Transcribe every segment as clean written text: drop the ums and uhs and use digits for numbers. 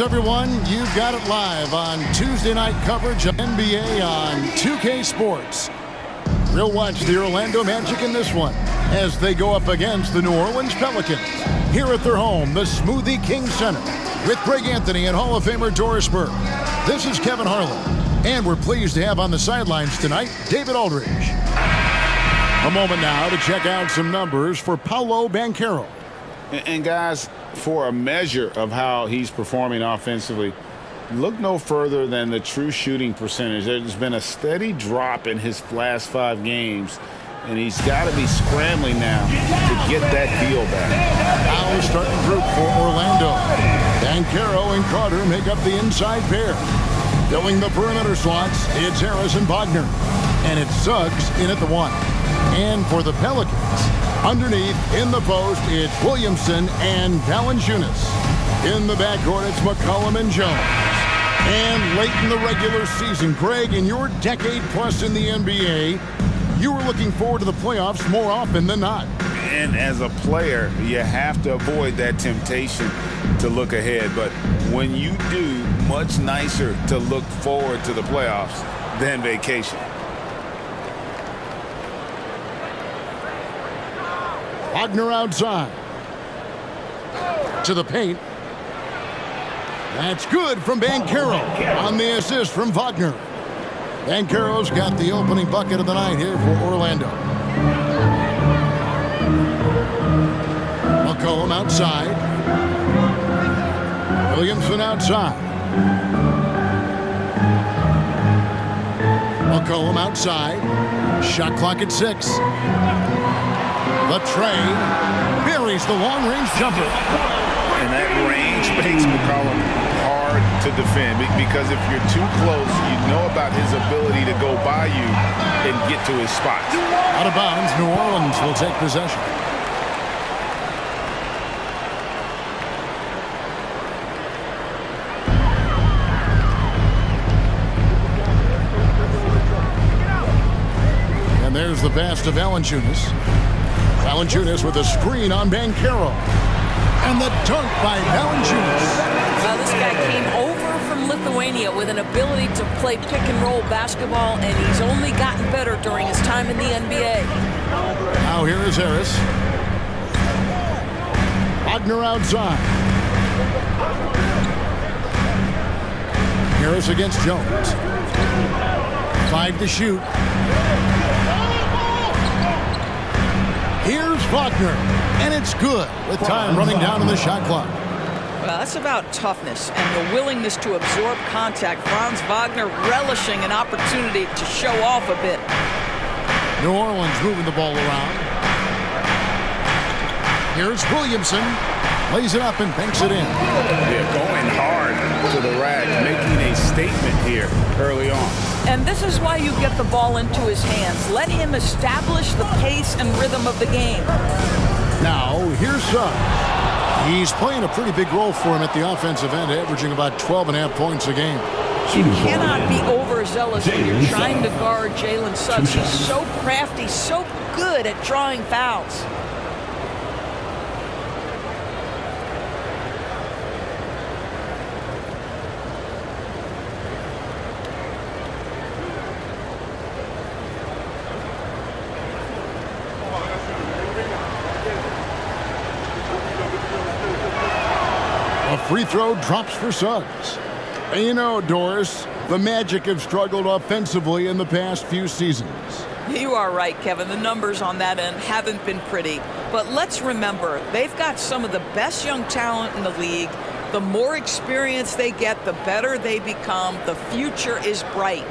everyone. You've got it live on Tuesday night coverage of NBA on 2K Sports. We'll watch the Orlando Magic in this one as they go up against the New Orleans Pelicans here at their home, the Smoothie King Center, with Greg Anthony and Hall of Famer Doris Burke. This is Kevin Harlan, and we're pleased to have on the sidelines tonight David Aldridge. A moment now to check out some numbers for Paolo Banchero. And guys, for a measure of how he's performing offensively, look no further than the true shooting percentage. There's been a steady drop in his last 5 games, and he's got to be scrambling now to get that feel back. Now starting group for Orlando. Banchero and Carter make up the inside pair. Filling the perimeter slots, it's Harris and Wagner. And it's Suggs in at the 1. And for the Pelicans, underneath in the post, it's Williamson and Valanciunas. In the backcourt, it's McCollum and Jones. And late in the regular season, Greg, in your decade plus in the NBA, you were looking forward to the playoffs more often than not. And as a player, you have to avoid that temptation to look ahead. But when you do, much nicer to look forward to the playoffs than vacation. Wagner outside. To the paint. That's good from Banchero on the assist from Wagner. Banchero's got the opening bucket of the night here for Orlando. McCollum outside. Williamson outside. McCollum outside. Shot clock at 6. The tray buries the long-range jumper. And that range makes McCollum hard to defend because if you're too close, you know about his ability to go by you and get to his spot. Out of bounds, New Orleans will take possession. And there's the pass to Valanciunas. Valanciunas with a screen on Banchero. And the dunk by Valanciunas. Well, this guy came over from Lithuania with an ability to play pick-and-roll basketball, and he's only gotten better during his time in the NBA. Now here is Harris. Wagner outside. Harris against Jones. 5 to shoot. Here's Wagner, and it's good with time running down on the shot clock. Well, that's about toughness and the willingness to absorb contact. Franz Wagner relishing an opportunity to show off a bit. New Orleans moving the ball around. Here's Williamson. Lays it up and banks it in. Yeah, going hard to the rack, making a statement here early on. And this is why you get the ball into his hands. Let him establish the pace and rhythm of the game. Now, here's Suggs. He's playing a pretty big role for him at the offensive end, averaging about 12.5 points a game. You cannot be overzealous when you're trying to guard Jalen Suggs. He's so crafty, so good at drawing fouls. A free throw drops for Suggs. And you know, Doris, the Magic have struggled offensively in the past few seasons. You are right, Kevin. The numbers on that end haven't been pretty. But let's remember, they've got some of the best young talent in the league. The more experience they get, the better they become. The future is bright.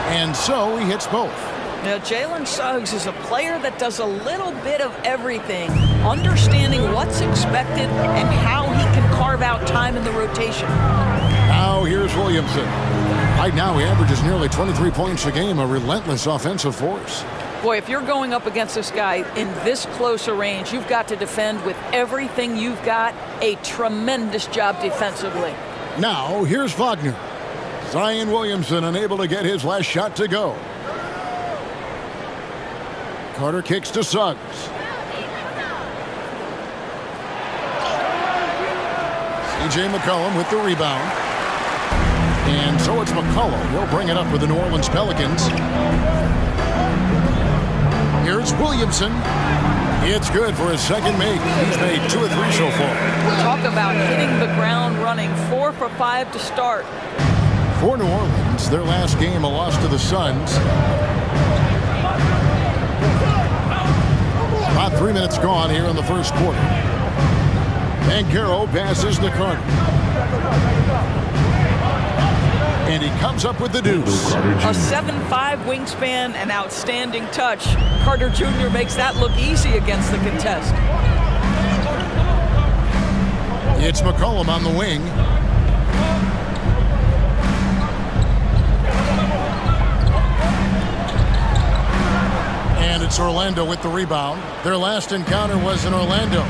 And so he hits both. Now, Jalen Suggs is a player that does a little bit of everything, understanding what's expected and how he can carve out time in the rotation. Now here's Williamson. Right now he averages nearly 23 points a game, a relentless offensive force. Boy, if you're going up against this guy in this close a range, you've got to defend with everything you've got. A tremendous job defensively. Now here's Wagner. Zion Williamson unable to get his last shot to go. Carter kicks to Suggs. C.J. McCollum with the rebound. And so it's McCollum. He'll bring it up with the New Orleans Pelicans. Here's Williamson. It's good for his second make. He's made 2 of 3 so far. Talk about hitting the ground running. 4 for 5 to start. For New Orleans, their last game, a loss to the Suns. About 3 minutes gone here in the first quarter. Banchero passes to Carter. And he comes up with the deuce. A 7'5" wingspan and outstanding touch. Carter Jr. makes that look easy against the contest. It's McCollum on the wing. And it's Orlando with the rebound. Their last encounter was in Orlando.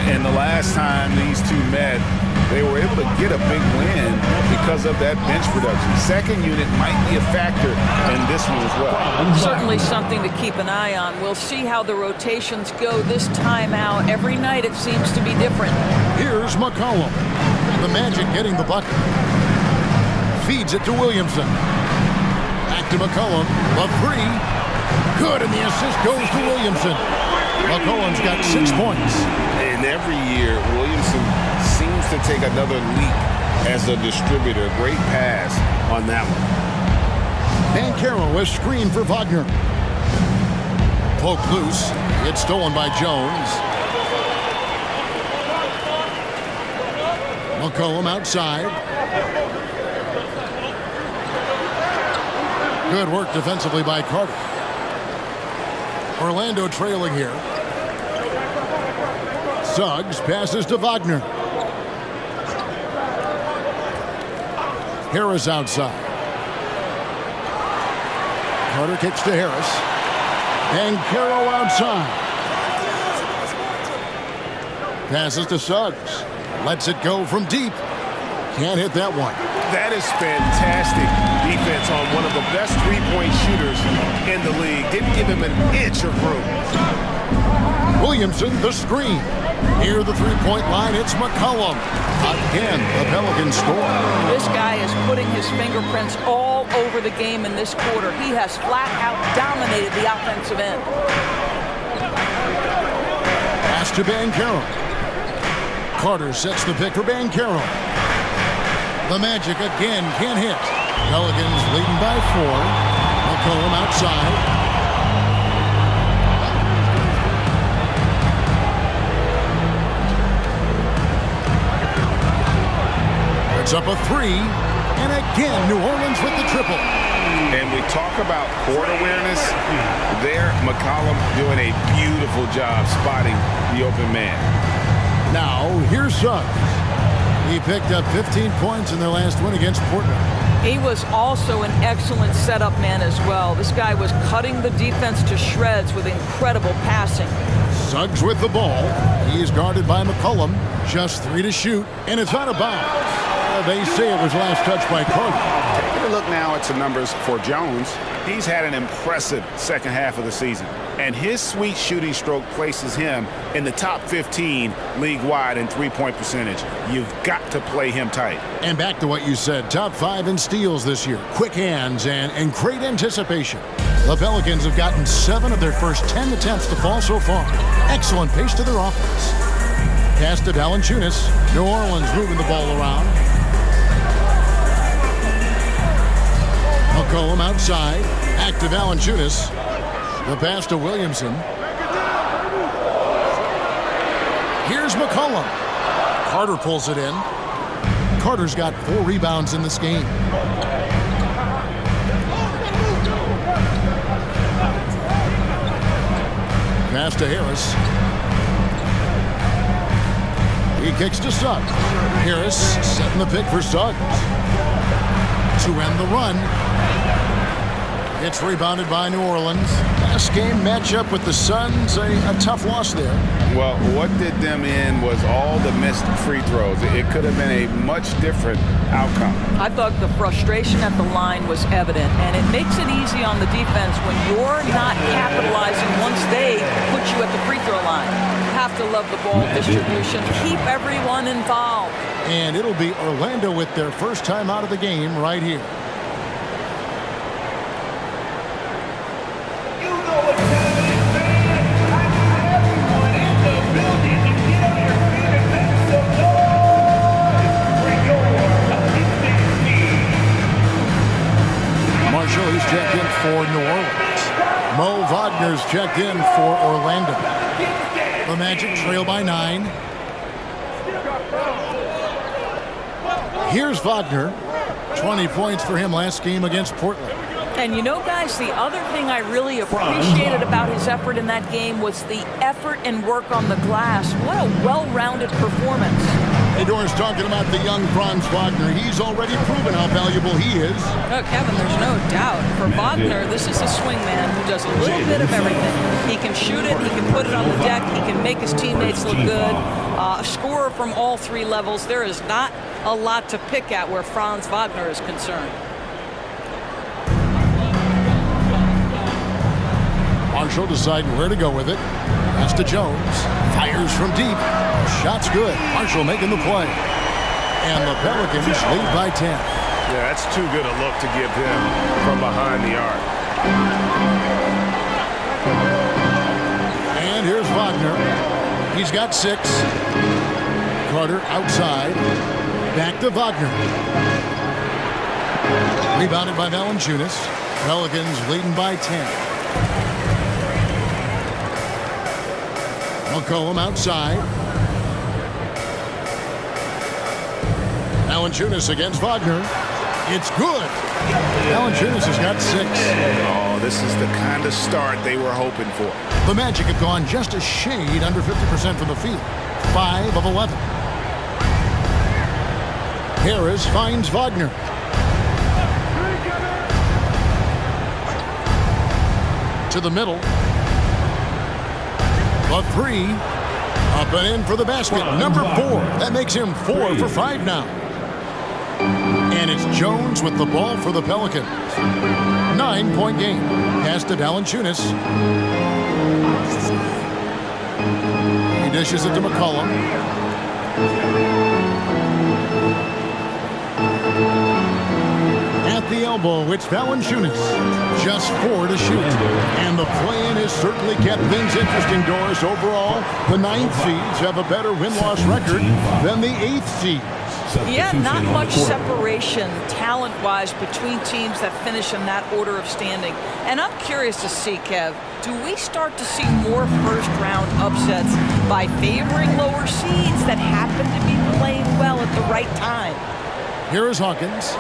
And the last time these two met, they were able to get a big win because of that bench production. Second unit might be a factor in this one as well. Certainly something to keep an eye on. We'll see how the rotations go this time out. Every night it seems to be different. Here's McCollum. The Magic getting the bucket. Feeds it to Williamson. Back to McCollum. The 3. Good, and the assist goes to Williamson. McCollum's got 6 points. And every year, Williamson seems to take another leap as a distributor. Great pass on that one. Banchero is screened for Wagner. Poke loose. It's stolen by Jones. McCollum outside. Good work defensively by Carter. Orlando trailing here. Suggs passes to Wagner. Harris outside. Carter kicks to Harris. Banchero outside. Passes to Suggs. Lets it go from deep. Can't hit that one. That is fantastic defense on one of the best three-point shooters in the league. Didn't give him an inch of room. Williamson, the screen. Near the three-point line, it's McCollum. Again, the Pelicans score. This guy is putting his fingerprints all over the game in this quarter. He has flat out dominated the offensive end. Pass to Banchero. Carter sets the pick for Banchero. The Magic again can't hit. Pelicans leading by 4. McCollum outside. It's up a 3. And again, New Orleans with the triple. And we talk about court awareness. There, McCollum doing a beautiful job spotting the open man. Now, here's Suggs. He picked up 15 points in their last win against Portland. He was also an excellent setup man as well. This guy was cutting the defense to shreds with incredible passing. Suggs with the ball. He's guarded by McCollum. Just 3 to shoot, and it's out of bounds. They say it was last touched by Carter. Taking a look now at some numbers for Jones. He's had an impressive second half of the season, and his sweet shooting stroke places him in the top 15 league-wide in three-point percentage. You've got to play him tight. And back to what you said, top 5 in steals this year. Quick hands and great anticipation. The Pelicans have gotten 7 of their first 10 attempts to fall so far. Excellent pace to their offense. Pass to Valanciunas. New Orleans moving the ball around. McCollum outside. Back to Valanciunas. The pass to Williamson. Here's McCollum. Carter pulls it in. Carter's got 4 rebounds in this game. Pass to Harris. He kicks to Suggs. Harris setting the pick for Suggs. To end the run. It's rebounded by New Orleans. Last game matchup with the Suns, a tough loss there. Well, what did them in was all the missed free throws. It could have been a much different outcome. I thought the frustration at the line was evident, and it makes it easy on the defense when you're not capitalizing once they put you at the free throw line. You have to love the ball distribution. Keep everyone involved. And it'll be Orlando with their first time out of the game right here. He's checked in for New Orleans. Mo Wagner's checked in for Orlando. The Magic trail by 9. Here's Wagner. 20 points for him last game against Portland. And you know, guys, the other thing I really appreciated about his effort in that game was the effort and work on the glass. What a well-rounded performance. Hey, Doris, talking about the young Franz Wagner. He's already proven how valuable he is. Oh, Kevin, there's no doubt. For Wagner, this is a swing man who does a little bit of everything. He can shoot it, he can put it on the deck, he can make his teammates look good. A scorer from all 3 levels. There is not a lot to pick at where Franz Wagner is concerned. Marshall deciding where to go with it. Pass to Jones. Fires from deep. Shot's good. Marshall making the play. And the Pelicans lead by 10. Yeah, that's too good a look to give him from behind the arc. And here's Wagner. He's got 6. Carter outside. Back to Wagner. Rebounded by Valanciunas. Pelicans leading by 10. McCollum outside. Valanciunas against Wagner. It's good. Valanciunas has got 6. Oh, this is the kind of start they were hoping for. The Magic have gone just a shade under 50% from the field. 5 of 11. Harris finds Wagner. To the middle. A 3. Up and in for the basket. Number 4. That makes him 4 for 5 now. And it's Jones with the ball for the Pelicans. 9-point game. Pass to Valanciunas. He dishes it to McCollum. At the elbow, it's Valanciunas. Just 4 to shoot. And the play-in has certainly kept things interesting, Doris. Overall, the 9th seeds have a better win-loss record than the 8th seeds. Yeah, not much separation talent-wise between teams that finish in that order of standing. And I'm curious to see, Kev, do we start to see more first-round upsets by favoring lower seeds that happen to be playing well at the right time? Here is Hawkins.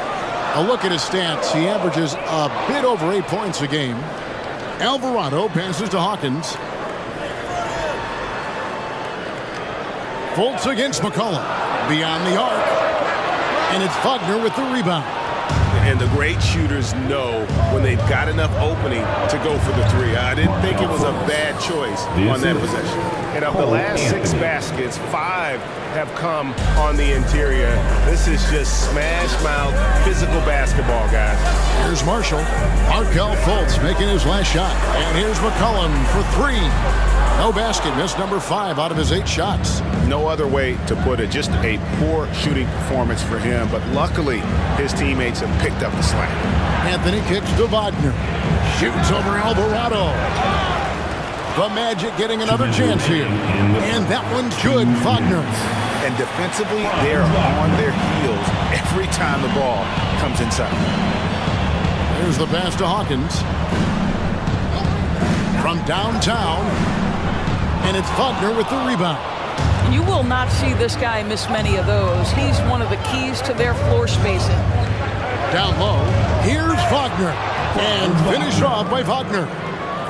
A look at his stats. He averages a bit over 8 points a game. Alvarado passes to Hawkins. Fultz against McCollum. Beyond the arc. And it's Wagner with the rebound. And the great shooters know when they've got enough opening to go for the 3. I didn't think it was a bad choice on that possession. And of the last 6 baskets, 5 have come on the interior. This is just smash-mouth physical basketball, guys. Here's Marshall. Markelle Fultz making his last shot. And here's McCollum for 3. No basket. Missed number 5 out of his 8 shots. No other way to put it. Just a poor shooting performance for him. But luckily, his teammates have picked up the slack. Anthony kicks to Wagner. Shoots over Alvarado. The Magic getting another chance here. And that one's good. Wagner. And defensively, they're on their heels every time the ball comes inside. There's the pass to Hawkins. From downtown. And it's Wagner with the rebound. You will not see this guy miss many of those. He's one of the keys to their floor spacing. Down low. Here's Wagner. And finished off by Wagner.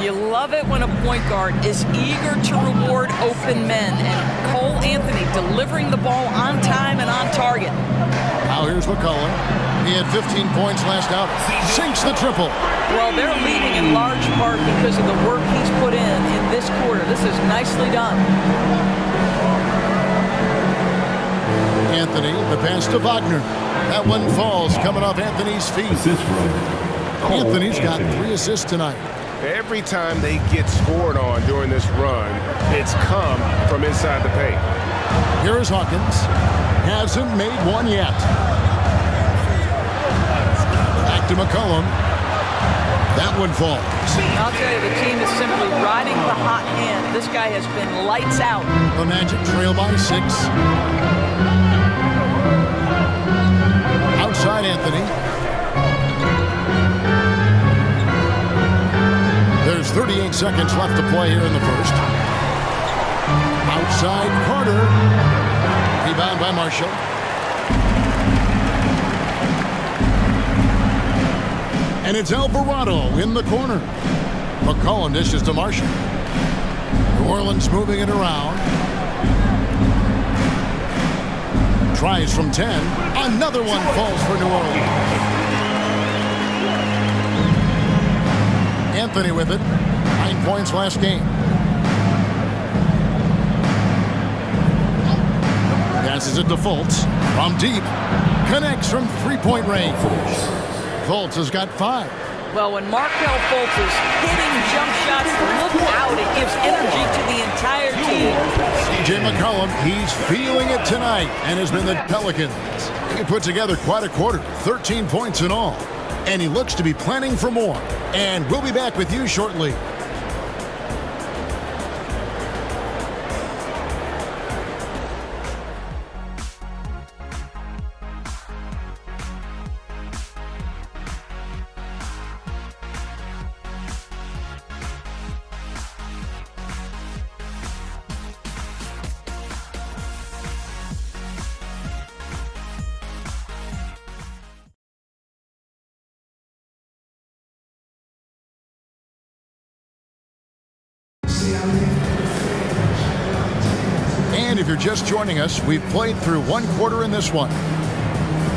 You love it when a point guard is eager to reward open men. And Cole Anthony delivering the ball on time and on target. Now here's McCollum. He had 15 points last out. Sinks the triple. Well, they're leading in large part because of the work he's put in this quarter. This is nicely done. Anthony, the pass to Wagner. That one falls coming off Anthony's feet. Anthony's got 3 assists tonight. Every time they get scored on during this run, it's come from inside the paint. Here is Hawkins. Hasn't made one yet. Back to McCollum. That one falls. I'll tell you, the team is simply riding the hot hand. This guy has been lights out. The Magic trail by 6. Outside Anthony. There's 38 seconds left to play here in the first. Outside Carter. Rebound by Marshall. And it's Alvarado in the corner. McCollum dishes to Marshall. New Orleans moving it around. Tries from 10. Another one falls for New Orleans. Anthony with it. 9 points last game. Passes it to Fultz. From deep. Connects from three-point range. Fultz has got 5. Well, when Markelle Fultz is hitting jump shots, look out. It gives energy to the entire team. C.J. McCollum, he's feeling it tonight and has been the Pelicans. He put together quite a quarter, 13 points in all. And he looks to be planning for more. And we'll be back with you shortly. And if you're just joining us, we've played through 1 quarter in this one.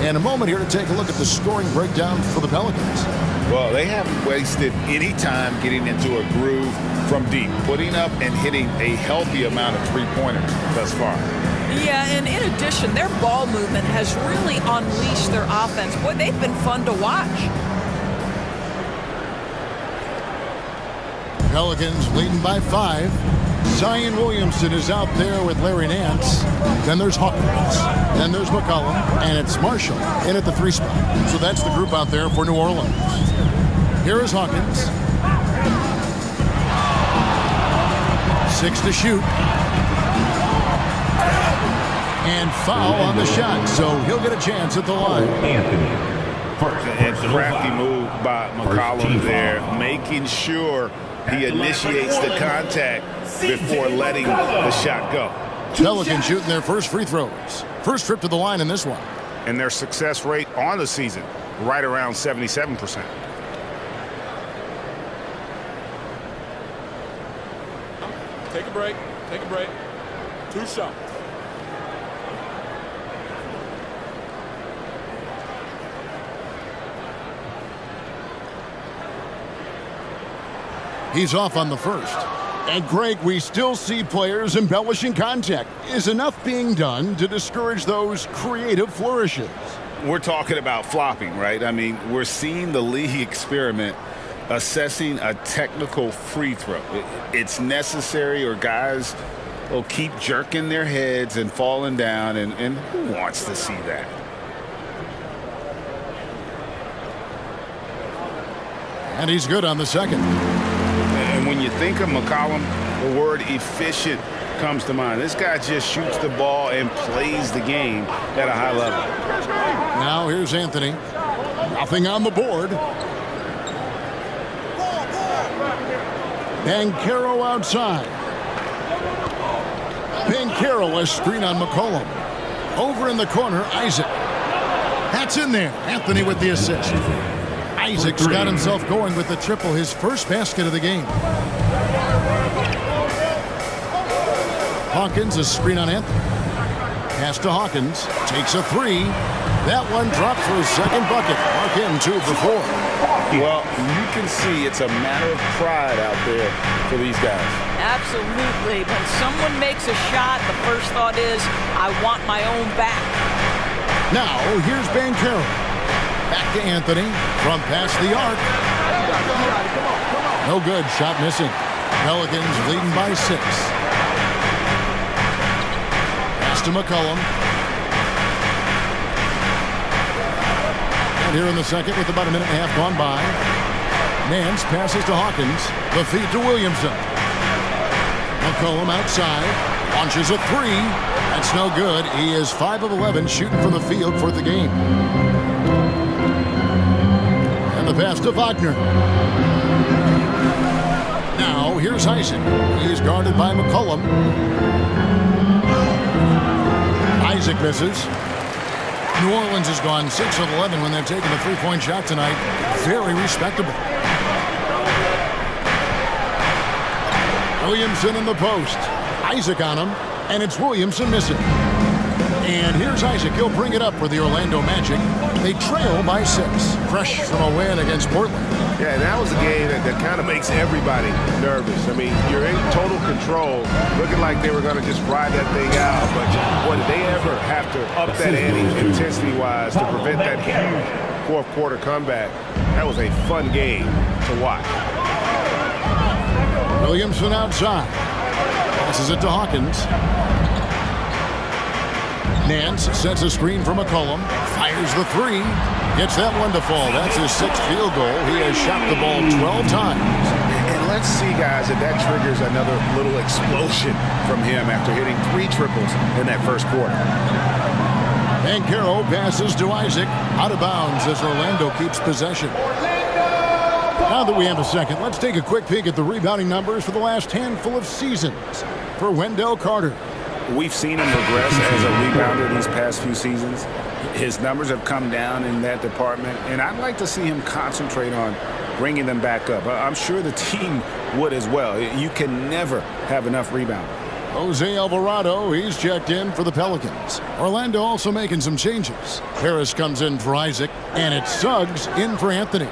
And a moment here to take a look at the scoring breakdown for the Pelicans. Well, they haven't wasted any time getting into a groove from deep, putting up and hitting a healthy amount of three-pointers thus far. Yeah, and in addition, their ball movement has really unleashed their offense. Boy, they've been fun to watch. Pelicans leading by 5. Zion Williamson is out there with Larry Nance. Then there's Hawkins. Then there's McCollum. And it's Marshall in at the 3 spot. So that's the group out there for New Orleans. Here is Hawkins. 6 to shoot. And foul on the shot. So he'll get a chance at the line. And crafty move by McCollum there, making sure he initiates the contact before letting the shot go. Pelicans shooting their first free throws. First trip to the line in this one. And their success rate on the season, right around 77%. Take a break. Take a break. 2 shots. He's off on the first. And Greg, we still see players embellishing contact. Is enough being done to discourage those creative flourishes? We're talking about flopping, right? I mean, we're seeing the league experiment assessing a technical free throw. It's necessary, or guys will keep jerking their heads and falling down, and who wants to see that? And he's good on the second. And when you think of McCollum, the word efficient comes to mind. This guy just shoots the ball and plays the game at a high level. Now here's Anthony. Nothing on the board. Banchero outside. Banchero, a screen on McCollum. Over in the corner, Isaac. That's in there. Anthony with the assist. Isaac's got himself going with the triple, his first basket of the game. Hawkins, a screen on Anthony. Pass to Hawkins. Takes a three. That one dropped for his second bucket. Mark him 2 for 4. Well, you can see it's a matter of pride out there for these guys. Absolutely. When someone makes a shot, the first thought is, I want my own back. Now, here's Banchero. Back to Anthony from past the arc. No good. Shot missing. Pelicans leading by 6. Pass to McCollum. And here in the second with about a minute and a half gone by. Nance passes to Hawkins. The feed to Williamson. McCollum outside. Launches a three. That's no good. He is 5 of 11 shooting from the field for the game. And the pass to Wagner. Now, here's Isaac. He's guarded by McCollum. Isaac misses. New Orleans has gone 6 of 11 when they're taking a three-point shot tonight. Very respectable. Williamson in the post. Isaac on him, and it's Williamson missing. And here's Isaac. He'll bring it up for the Orlando Magic. They trail by 6. Fresh from a win against Portland. Yeah, that was a game that kind of makes everybody nervous. I mean, you're in total control, looking like they were going to just ride that thing out. But boy, did they ever have to up that ante intensity-wise to prevent that huge fourth-quarter comeback. That was a fun game to watch. Williamson outside. Passes it to Hawkins. Nance sets a screen for McCollum. Fires the three. Gets that one to fall. That's his 6th field goal. He has shot the ball 12 times. And let's see, guys, if that triggers another little explosion from him after hitting 3 triples in that first quarter. Banchero passes to Isaac. Out of bounds as Orlando keeps possession. Now that we have a second, let's take a quick peek at the rebounding numbers for the last handful of seasons for Wendell Carter. We've seen him progress as a rebounder these past few seasons. His numbers have come down in that department, and I'd like to see him concentrate on bringing them back up. I'm sure the team would as well. You can never have enough rebounding. Jose Alvarado, he's checked in for the Pelicans. Orlando also making some changes. Harris comes in for Isaac, and it's Suggs in for Anthony.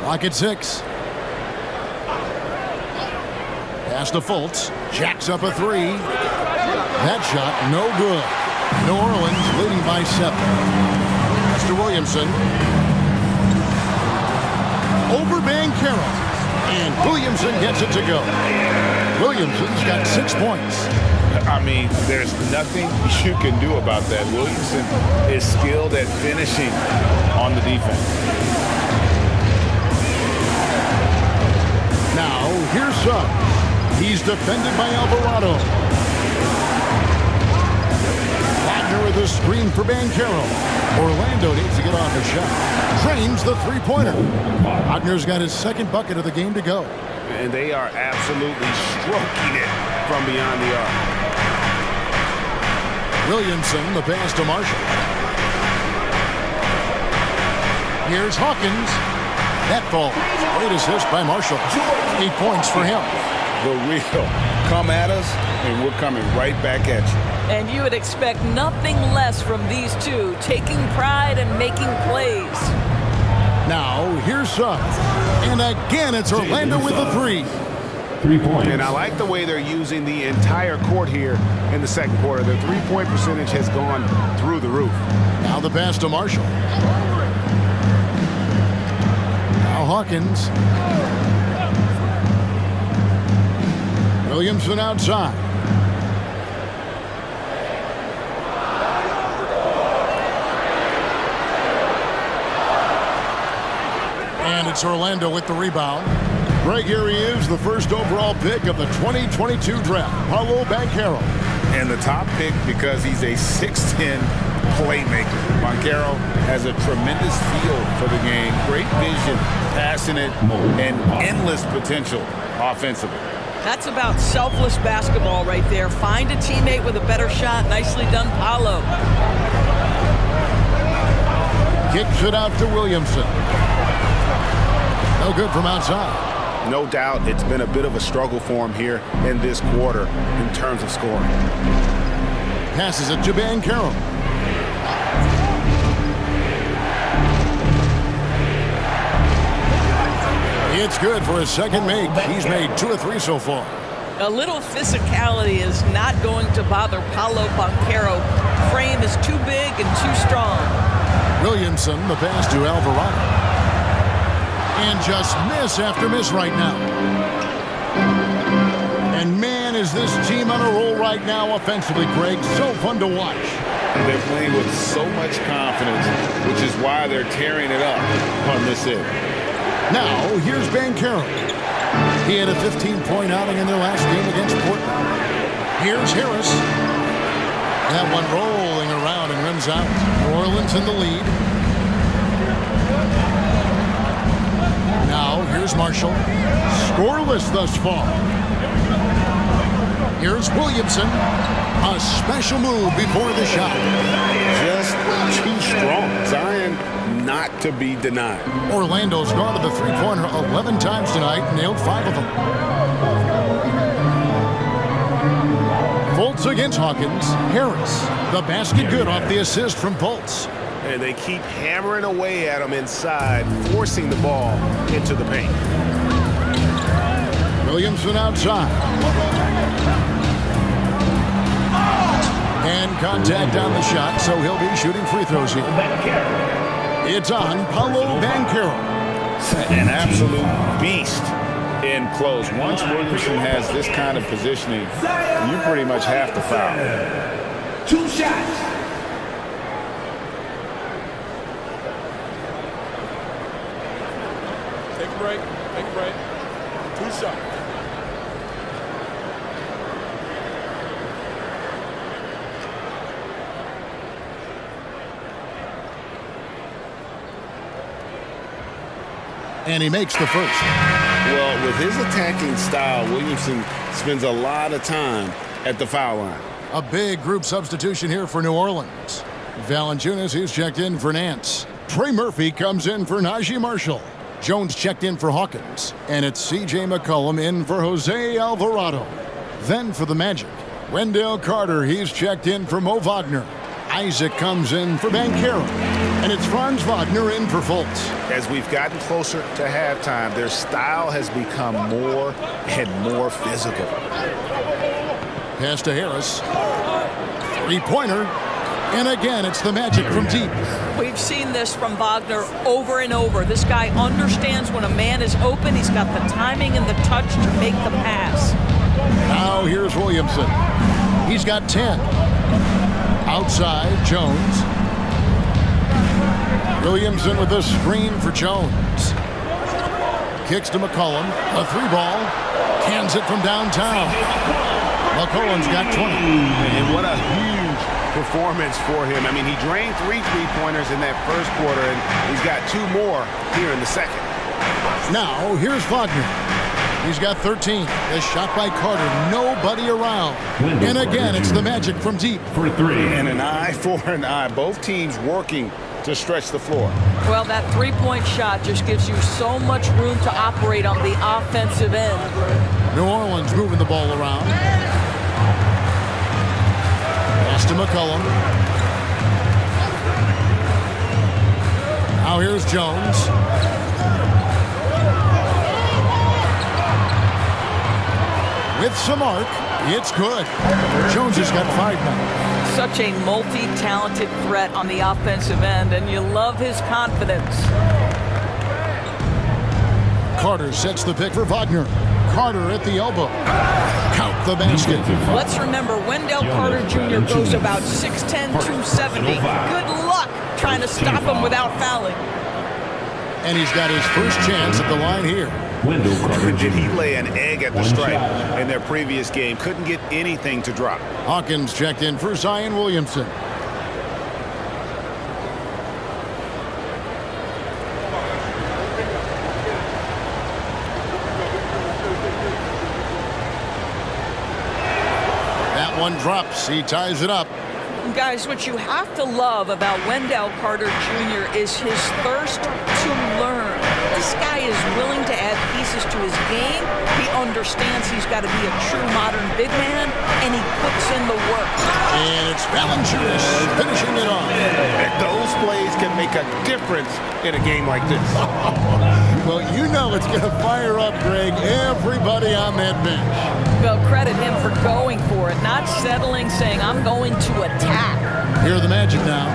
Clock at 6. Pass to Fultz. Jacks up a three. That shot, no good. New Orleans leading by 7. Pass to Williamson. Over Banchero. And Williamson gets it to go. Williamson's got 6 points. I mean, there's nothing you can do about that. Williamson is skilled at finishing on the defense. Now, here's Suggs. He's defended by Alvarado. Wagner with a screen for Banchero. Orlando needs to get off a shot. Trains the three-pointer. Wagner's got his 2nd bucket of the game to go. And they are absolutely stroking it from beyond the arc. Williamson, the pass to Marshall. Here's Hawkins. That ball. Great assist by Marshall. 8 points for him. The real come at us, and we're coming right back at you. And you would expect nothing less from these two, taking pride and making plays. Now, here's Suggs. And again, it's Orlando with the three. 3 points. And I like the way they're using the entire court here in the second quarter. The three-point percentage has gone through the roof. Now the pass to Marshall. Now Hawkins. Williamson outside. And it's Orlando with the rebound. Greg, here he is, the first overall pick of the 2022 draft, Paolo Banchero. And the top pick because he's a 6'10 playmaker. Banchero has a tremendous feel for the game, great vision, passing it, and endless potential offensively. That's about selfless basketball right there. Find a teammate with a better shot. Nicely done, Paolo. Kicks it out to Williamson. No good from outside. No doubt it's been a bit of a struggle for him here in this quarter in terms of scoring. Passes it to Banchero. It's good for his second make. He's made 2 of 3 so far. A little physicality is not going to bother Paolo Banchero. Frame is too big and too strong. Williamson, the pass to Alvarado. And just miss after miss right now. And man, is this team on a roll right now offensively, Greg. So fun to watch. They're playing with so much confidence, which is why they're tearing it up on this hit. Now, here's Banchero. He had a 15-point outing in their last game against Portland. Here's Harris. That one rolling around and runs out. New Orleans in the lead. Now, here's Marshall. Scoreless thus far. Here's Williamson. A special move before the shot. Just too strong. Zion not to be denied. Orlando's gone to the three-pointer 11 times tonight, nailed 5 of them. Fultz against Hawkins. Harris, the basket good off the assist from Fultz. And they keep hammering away at him inside, forcing the ball into the paint. Williamson outside. And contact on the shot, so he'll be shooting free throws here. It's on Paolo Banchero. An absolute beast in close. Once Williamson has this kind of positioning, you pretty much have to foul. 2 shots. Take a break. Take a break. 2 shots. And he makes the first. Well, with his attacking style, Williamson spends a lot of time at the foul line. A big group substitution here for New Orleans. Valanciunas, who's checked in for Nance. Trey Murphy comes in for Najee Marshall. Jones checked in for Hawkins. And it's C.J. McCollum in for Jose Alvarado. Then for the Magic, Wendell Carter, he's checked in for Mo Wagner. Isaac comes in for Banchero. And it's Franz Wagner in for Fultz. As we've gotten closer to halftime, their style has become more and more physical. Pass to Harris. Three-pointer. And again, it's the Magic from deep. We've seen this from Wagner over and over. This guy understands when a man is open. He's got the timing and the touch to make the pass. Now here's Williamson. He's got 10. Outside, Jones. Williamson with a screen for Jones. Kicks to McCollum. A 3-ball. Cans it from downtown. McCollum's got 20. And what a huge performance for him. I mean, he drained 3 3-pointers in that first quarter, and he's got 2 more here in the second. Now, here's Wagner. He's got 13. A shot by Carter. Nobody around. And again, it's the Magic from deep. For 3. And an eye for an eye. Both teams working to stretch the floor. Well, that three-point shot just gives you so much room to operate on the offensive end. New Orleans moving the ball around. Pass to McCollum. Now here's Jones. With some arc, it's good. Jones has got 5 now. Such a multi-talented threat on the offensive end, and you love his confidence. Carter sets the pick for Wagner. Carter at the elbow. Count the basket. Let's remember, Wendell Carter Jr. goes about 6'10", 270. Good luck trying to stop him without fouling. And he's got his first chance at the line here. Wendell Carter Did he Jr. lay an egg at the stripe in their previous game? Couldn't get anything to drop. Hawkins checked in for Zion Williamson. That one drops. He ties it up. Guys, what you have to love about Wendell Carter Jr. is his thirst to learn. This guy is willing to add pieces to his game. He understands he's got to be a true modern big man, and he puts in the work. And it's Valanciunas finishing it off. Those plays can make a difference in a game like this. Well, you know it's going to fire up, Greg, everybody on that bench. Well, credit him for going for it, not settling, saying, I'm going to attack. Here are the Magic now.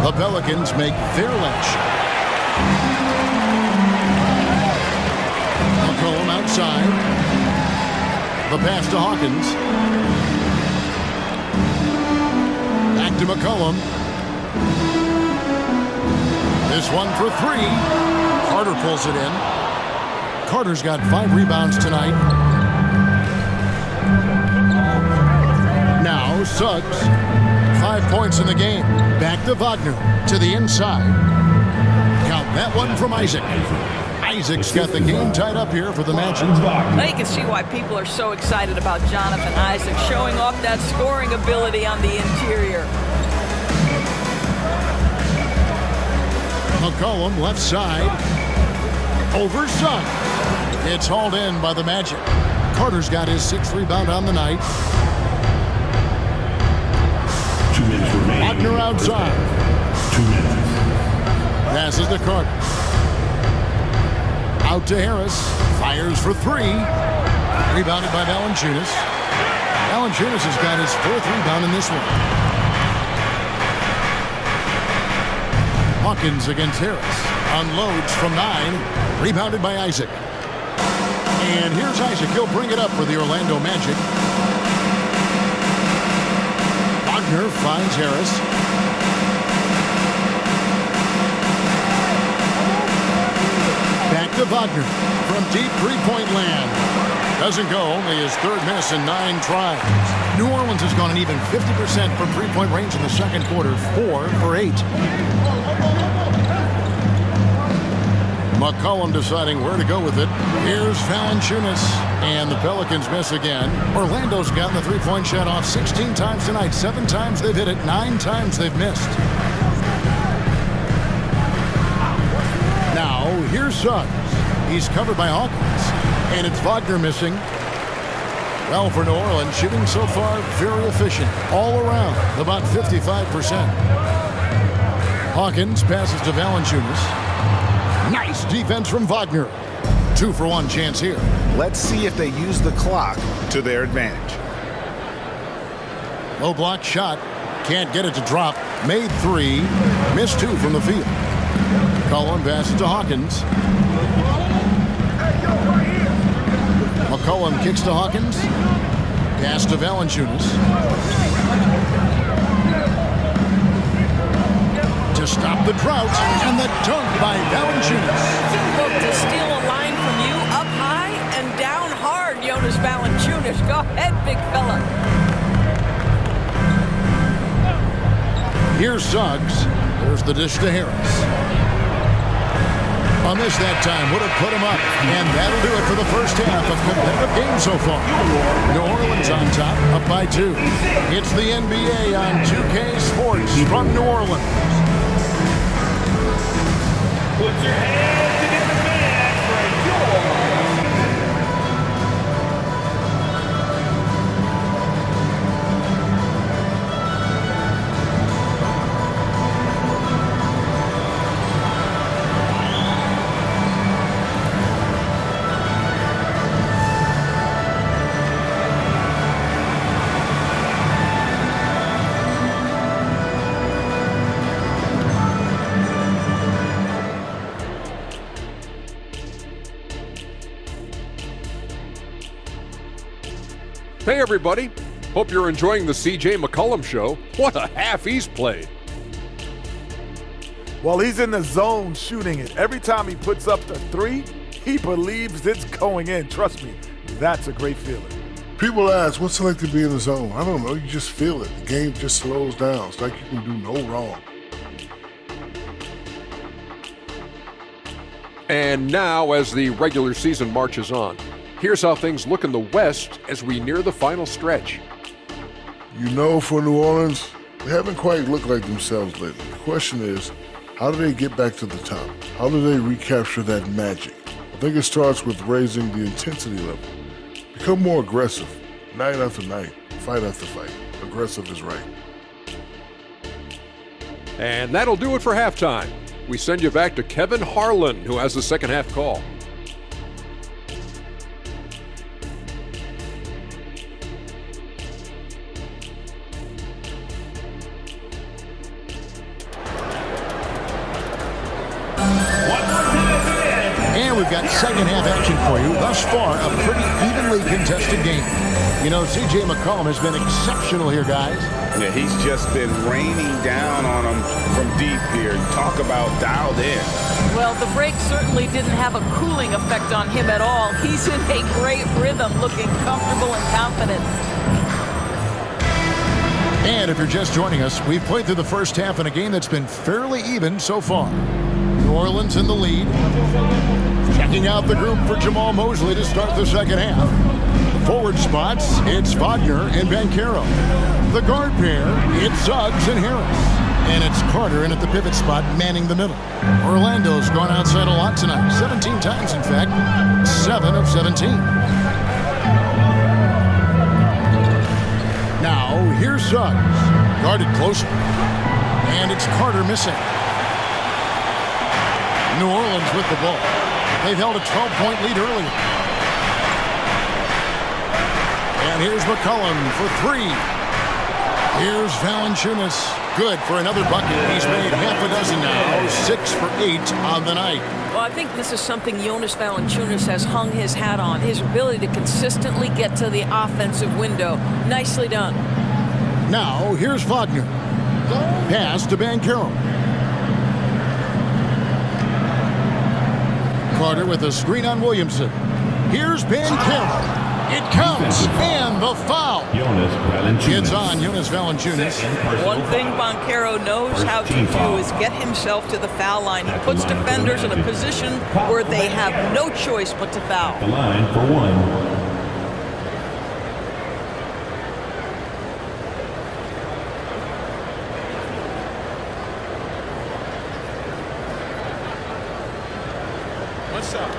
The Pelicans make their last shot. McCollum outside. The pass to Hawkins. Back to McCollum. This one for three. Carter pulls it in. Carter's got 5 rebounds tonight. Now Suggs. 5 points in the game. Back to Wagner. To the inside. Count that one from Isaac. Isaac's got the game tied up here for the Magic. Now you can see why people are so excited about Jonathan Isaac showing off that scoring ability on the interior. McCollum left side. Over Suggs. It's hauled in by the Magic. Carter's got his 6th rebound on the night. 2 minutes remaining. Wagner outside. 2 minutes. Passes to Carter. Out to Harris. Fires for 3. Rebounded by Valanciunas. Valanciunas has got his 4th rebound in this one. Hawkins against Harris. Unloads from 9. Rebounded by Isaac. And here's Isaac. He'll bring it up for the Orlando Magic. Wagner finds Harris. Back to Wagner from deep three-point land. Doesn't go, only his 3rd miss in 9 tries. New Orleans has gone an even 50% from three-point range in the second quarter, 4 for 8. McCollum deciding where to go with it. Here's Valanciunas, and the Pelicans miss again. Orlando's gotten the three-point shot off 16 times tonight. 7 times they've hit it, 9 times they've missed. Now, here's Suggs. He's covered by Hawkins, and it's Wagner missing. Well, for New Orleans, shooting so far very efficient. All around, about 55%. Hawkins passes to Valanciunas. Nice defense from Wagner. 2 for 1 chance here. Let's see if they use the clock to their advantage. Low block shot. Can't get it to drop. Made 3. Missed 2 from the field. McCollum passes to Hawkins. McCollum kicks to Hawkins. Pass to Valanciunas. To stop the drought, and the dunk by Valanciunas. Look, to steal a line from you up high and down hard, Jonas Valanciunas. Go ahead, big fella. Here's Suggs. There's the dish to Harris. A miss that time would have put him up, and that'll do it for the first half of competitive games so far. New Orleans on top, up by 2. It's the NBA on 2K Sports from New Orleans. Put your hands in the bag for your Hey, everybody. Hope you're enjoying the C.J. McCollum show. What a half he's played. Well, he's in the zone shooting it. Every time he puts up the 3, he believes it's going in. Trust me, that's a great feeling. People ask, what's it like to be in the zone? I don't know. You just feel it. The game just slows down. It's like you can do no wrong. And now, as the regular season marches on, here's how things look in the West as we near the final stretch. You know, for New Orleans, They haven't quite looked like themselves lately. The question is, how do they get back to the top? How do they recapture that magic? I think it starts with raising the intensity level. Become more aggressive, night after night, fight after fight. Aggressive is right. And that'll do it for halftime. We send you back to Kevin Harlan, who has the second half call. And we've got second half action for you. Thus far, a pretty evenly contested game. You know, C.J. McCollum has been exceptional here, guys. Yeah, he's just been raining down on them from deep here. Talk about dialed in. Well, the break certainly didn't have a cooling effect on him at all. He's in a great rhythm, looking comfortable and confident. And if you're just joining us, we've played through the first half in a game that's been fairly even so far. New Orleans in the lead. Checking out the group for Jamal Mosley to start the second half. The forward spots, it's Wagner and Banchero. The guard pair, it's Suggs and Harris. And it's Carter in at the pivot spot, manning the middle. Orlando's gone outside a lot tonight. 17 times, in fact. 7 of 17. Now, here's Suggs. Guarded closer. And it's Carter missing. New Orleans with the ball. They've held a 12-point lead earlier. And here's McCollum for three. Here's Valanciunas. Good for another bucket. He's made half a dozen now. 6 for 8 on the night. Well, I think this is something Jonas Valanciunas has hung his hat on. His ability to consistently get to the offensive window. Nicely done. Now, here's Wagner. Pass to Banchero. Carter with a screen on Williamson. Here's Banchero. It counts, and the foul. It's on Jonas Valanciunas. One thing Banchero knows how to do is get himself to the foul line. He puts defenders in a position where they have no choice but to foul. The line for one. What's up?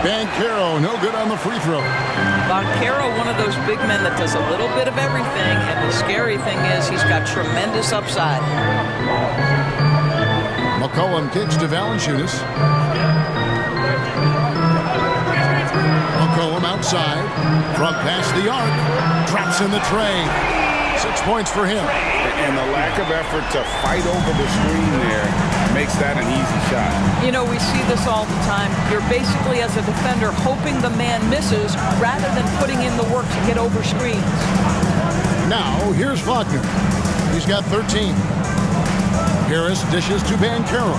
Banchero, no good on the free throw. Banchero, one of those big men that does a little bit of everything, and the scary thing is he's got tremendous upside. McCollum kicks to Valanciunas. McCollum outside. Front past the arc. Drops in the tray. 6 points for him. And the lack of effort to fight over the screen there makes that an easy shot. You know, we see this all the time. You're basically, as a defender, hoping the man misses rather than putting in the work to get over screens. Now, here's Wagner. He's got 13. Harris dishes to Banchero.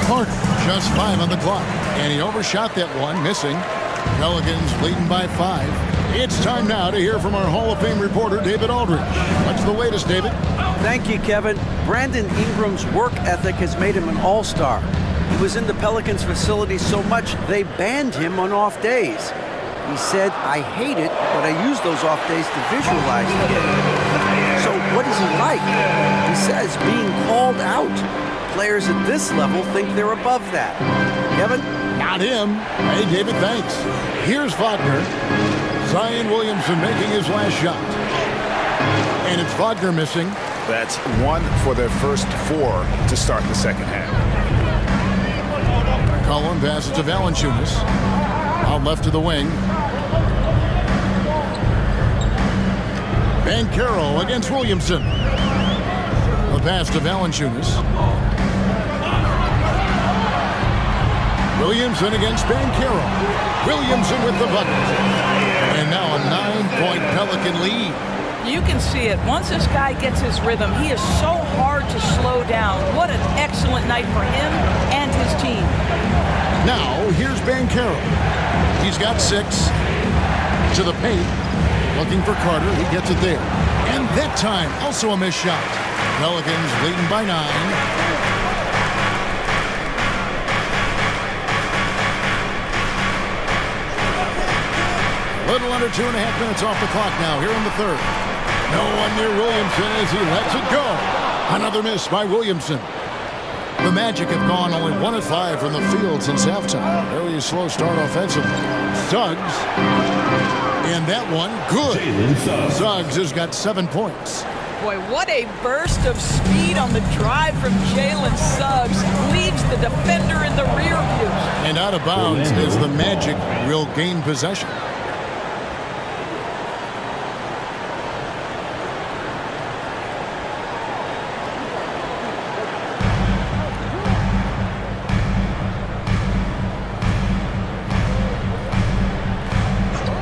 Carter, just 5 on the clock. And he overshot that one, missing. Pelicans leading by 5. It's time now to hear from our Hall of Fame reporter, David Aldridge. What's the latest, David? Thank you, Kevin. Brandon Ingram's work ethic has made him an all-star. He was in the Pelicans facility so much they banned him on off days. He said, "I hate it, but I use those off days to visualize the game." So what is he like? He says being called out. Players at this level think they're above that. Kevin? Not him. Hey, David, thanks. Here's Wagner. Zion Williamson making his last shot. And it's Wagner missing. That's 1 for their first 4 to start the second half. Cullen passes to Valanciunas. Out left to the wing. Banchero against Williamson. The pass to Valanciunas. Williamson against Banchero. Williamson with the bucket. And now a 9-point Pelican lead. You can see it. Once this guy gets his rhythm, he is so hard to slow down. What an excellent night for him and his team. Now, here's Banchero. He's got 6. To the paint. Looking for Carter. He gets it there. And that time, also a missed shot. Pelicans leading by 9. Little under 2.5 minutes off the clock now here in the third. No one near Williamson as he lets it go. Another miss by Williamson. The Magic have gone only 1 of 5 from the field since halftime. Very slow start offensively. Suggs. And that one, good. Suggs has got 7 points. Boy, what a burst of speed on the drive from Jalen Suggs. Leaves the defender in the rear view. And out of bounds as the Magic will gain possession.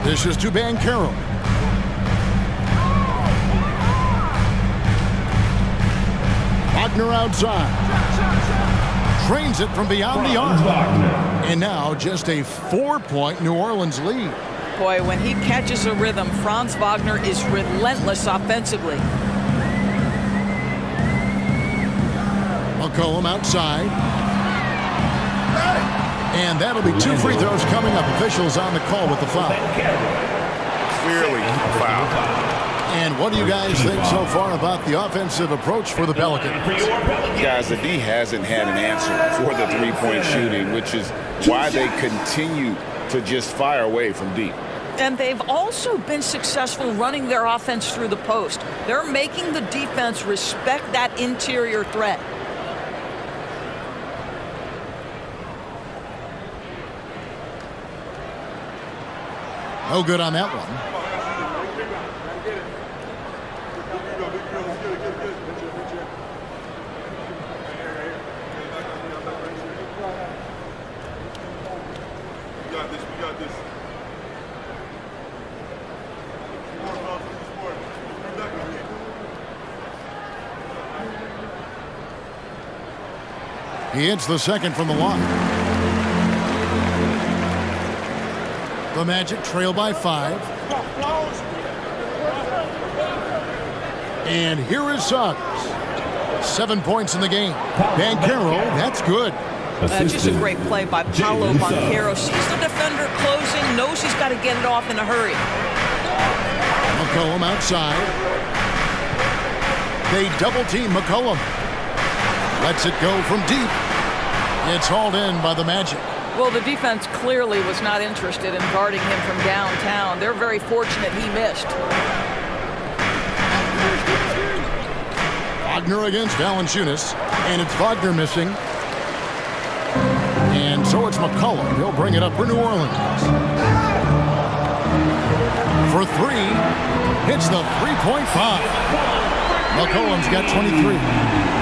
This is to Bancaro. Wagner outside. Trains it from beyond the arc. And now just a 4-point New Orleans lead. Boy, when he catches a rhythm, Franz Wagner is relentless offensively. McCollum outside. And that'll be 2 free throws coming up. Officials on the call with the foul. Clearly a foul. And what do you guys think so far about the offensive approach for the Pelicans? Guys, the D hasn't had an answer for the three-point shooting, which is why they continue to just fire away from deep. And they've also been successful running their offense through the post. They're making the defense respect that interior threat. No good on that one. We got this. He hits the second from the line. The Magic trail by 5. And here is Suggs. 7 points in the game. Bancaro, that's good. Just a great play by Paolo Bancaro. Sees the defender closing, knows he's got to get it off in a hurry. McCollum outside. They double team McCollum. Lets it go from deep. It's hauled in by the Magic. Well, the defense clearly was not interested in guarding him from downtown. They're very fortunate he missed. Wagner against Valanciunas, and it's Wagner missing. And so it's McCollum. He'll bring it up for New Orleans. For 3, hits the 3.5. McCollum's got 23.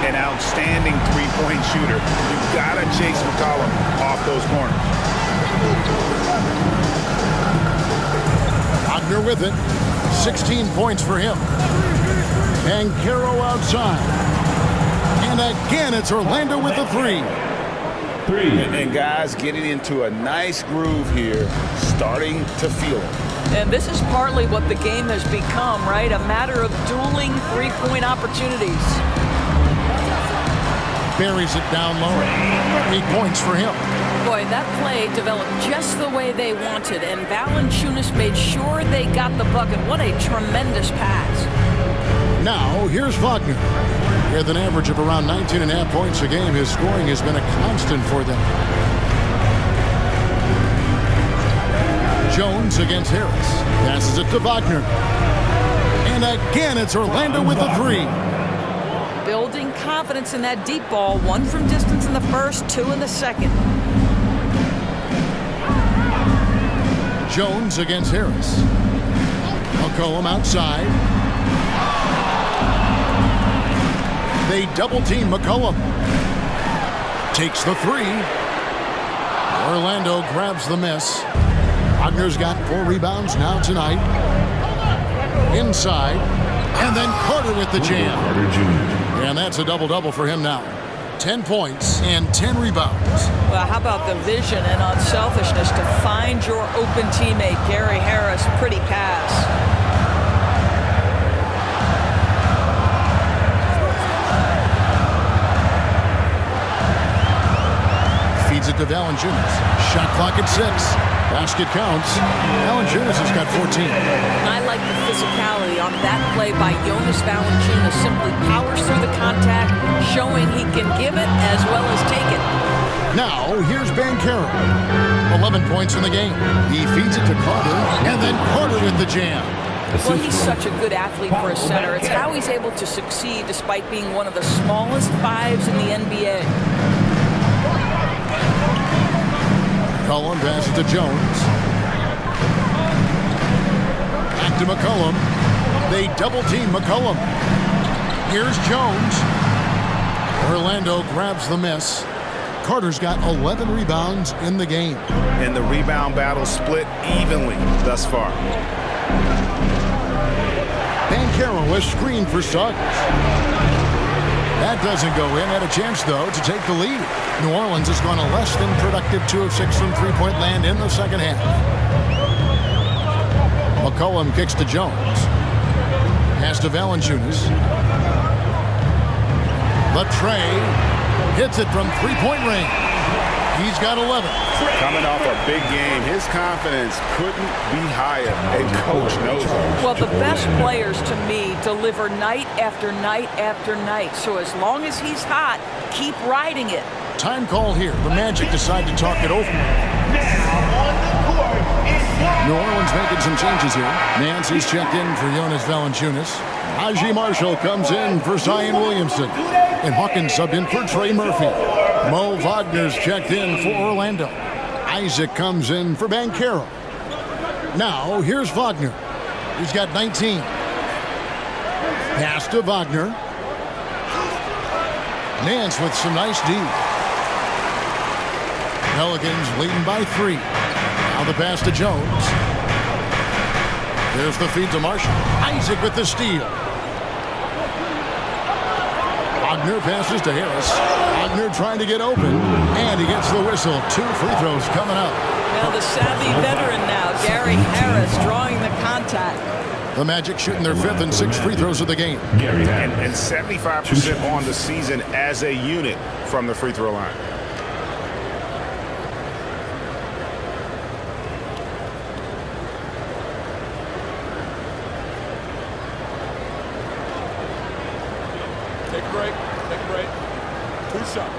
An outstanding three-point shooter. You've got to chase McCollum off those corners. Wagner with it. 16 points for him. Bancaro outside. And again, it's Orlando with the 3. And guys getting into a nice groove here, starting to feel it. And this is partly what the game has become, right? A matter of dueling three-point opportunities. Buries it down low. 8 points for him. Boy, that play developed just the way they wanted, and Valanciunas made sure they got the bucket. What a tremendous pass. Now, here's Wagner. With an average of around 19.5 points a game, his scoring has been a constant for them. Jones against Harris. Passes it to Wagner. And again, it's Orlando with the 3. Building confidence in that deep ball. 1 from distance in the first, 2 in the second. Jones against Harris. McCollum outside. They double team McCollum. Takes the 3. Orlando grabs the miss. Wagner's got 4 rebounds now tonight. Inside. And then Carter with the jam. And that's a double-double for him now. 10 points and 10 rebounds. Well, how about the vision and unselfishness to find your open teammate, Gary Harris? Pretty pass. Feeds it to Valanciunas. Shot clock at 6. Basket counts. Valanciunas has got 14. I like the physicality on that play by Jonas Valanciunas. Simply powers through the contact, showing he can give it as well as take it. Now, here's Banchero. 11 points in the game. He feeds it to Carter, and then Carter with the jam. Well, he's such a good athlete for a center. It's how he's able to succeed despite being one of the smallest fives in the NBA. McCollum passes to Jones. Back to McCollum. They double-team McCollum. Here's Jones. Orlando grabs the miss. Carter's got 11 rebounds in the game. And the rebound battle split evenly thus far. Banchero was screened for Suggs. That doesn't go in. Had a chance, though, to take the lead. New Orleans has gone a less than productive 2 of 6 from three-point land in the second half. McCollum kicks to Jones. Pass to Valanciunas. Latrey hits it from three-point range. He's got 11. Coming off a big game, his confidence couldn't be higher, and coach knows it. Well, the best players, to me, deliver night after night after night. So as long as he's hot, keep riding it. Time call here. The Magic decide to talk it over. New Orleans making some changes here. Nancy's checked in for Jonas Valanciunas. Najee Marshall comes in for Zion Williamson. And Hawkins subbed in for Trey Murphy. Mo Wagner's checked in for Orlando. Isaac comes in for Banchero. Now, here's Wagner. He's got 19. Pass to Wagner. Nance with some nice D. Pelicans leading by 3. Now the pass to Jones. There's the feed to Marshall. Isaac with the steal. Wagner passes to Harris. Wagner trying to get open, and he gets the whistle. 2 free throws coming up. Now the savvy veteran now, Gary Harris, drawing the contact. The Magic shooting their 5th and 6th free throws of the game. And 75% on the season as a unit from the free throw line. Take a break. Take a break. 2 shots.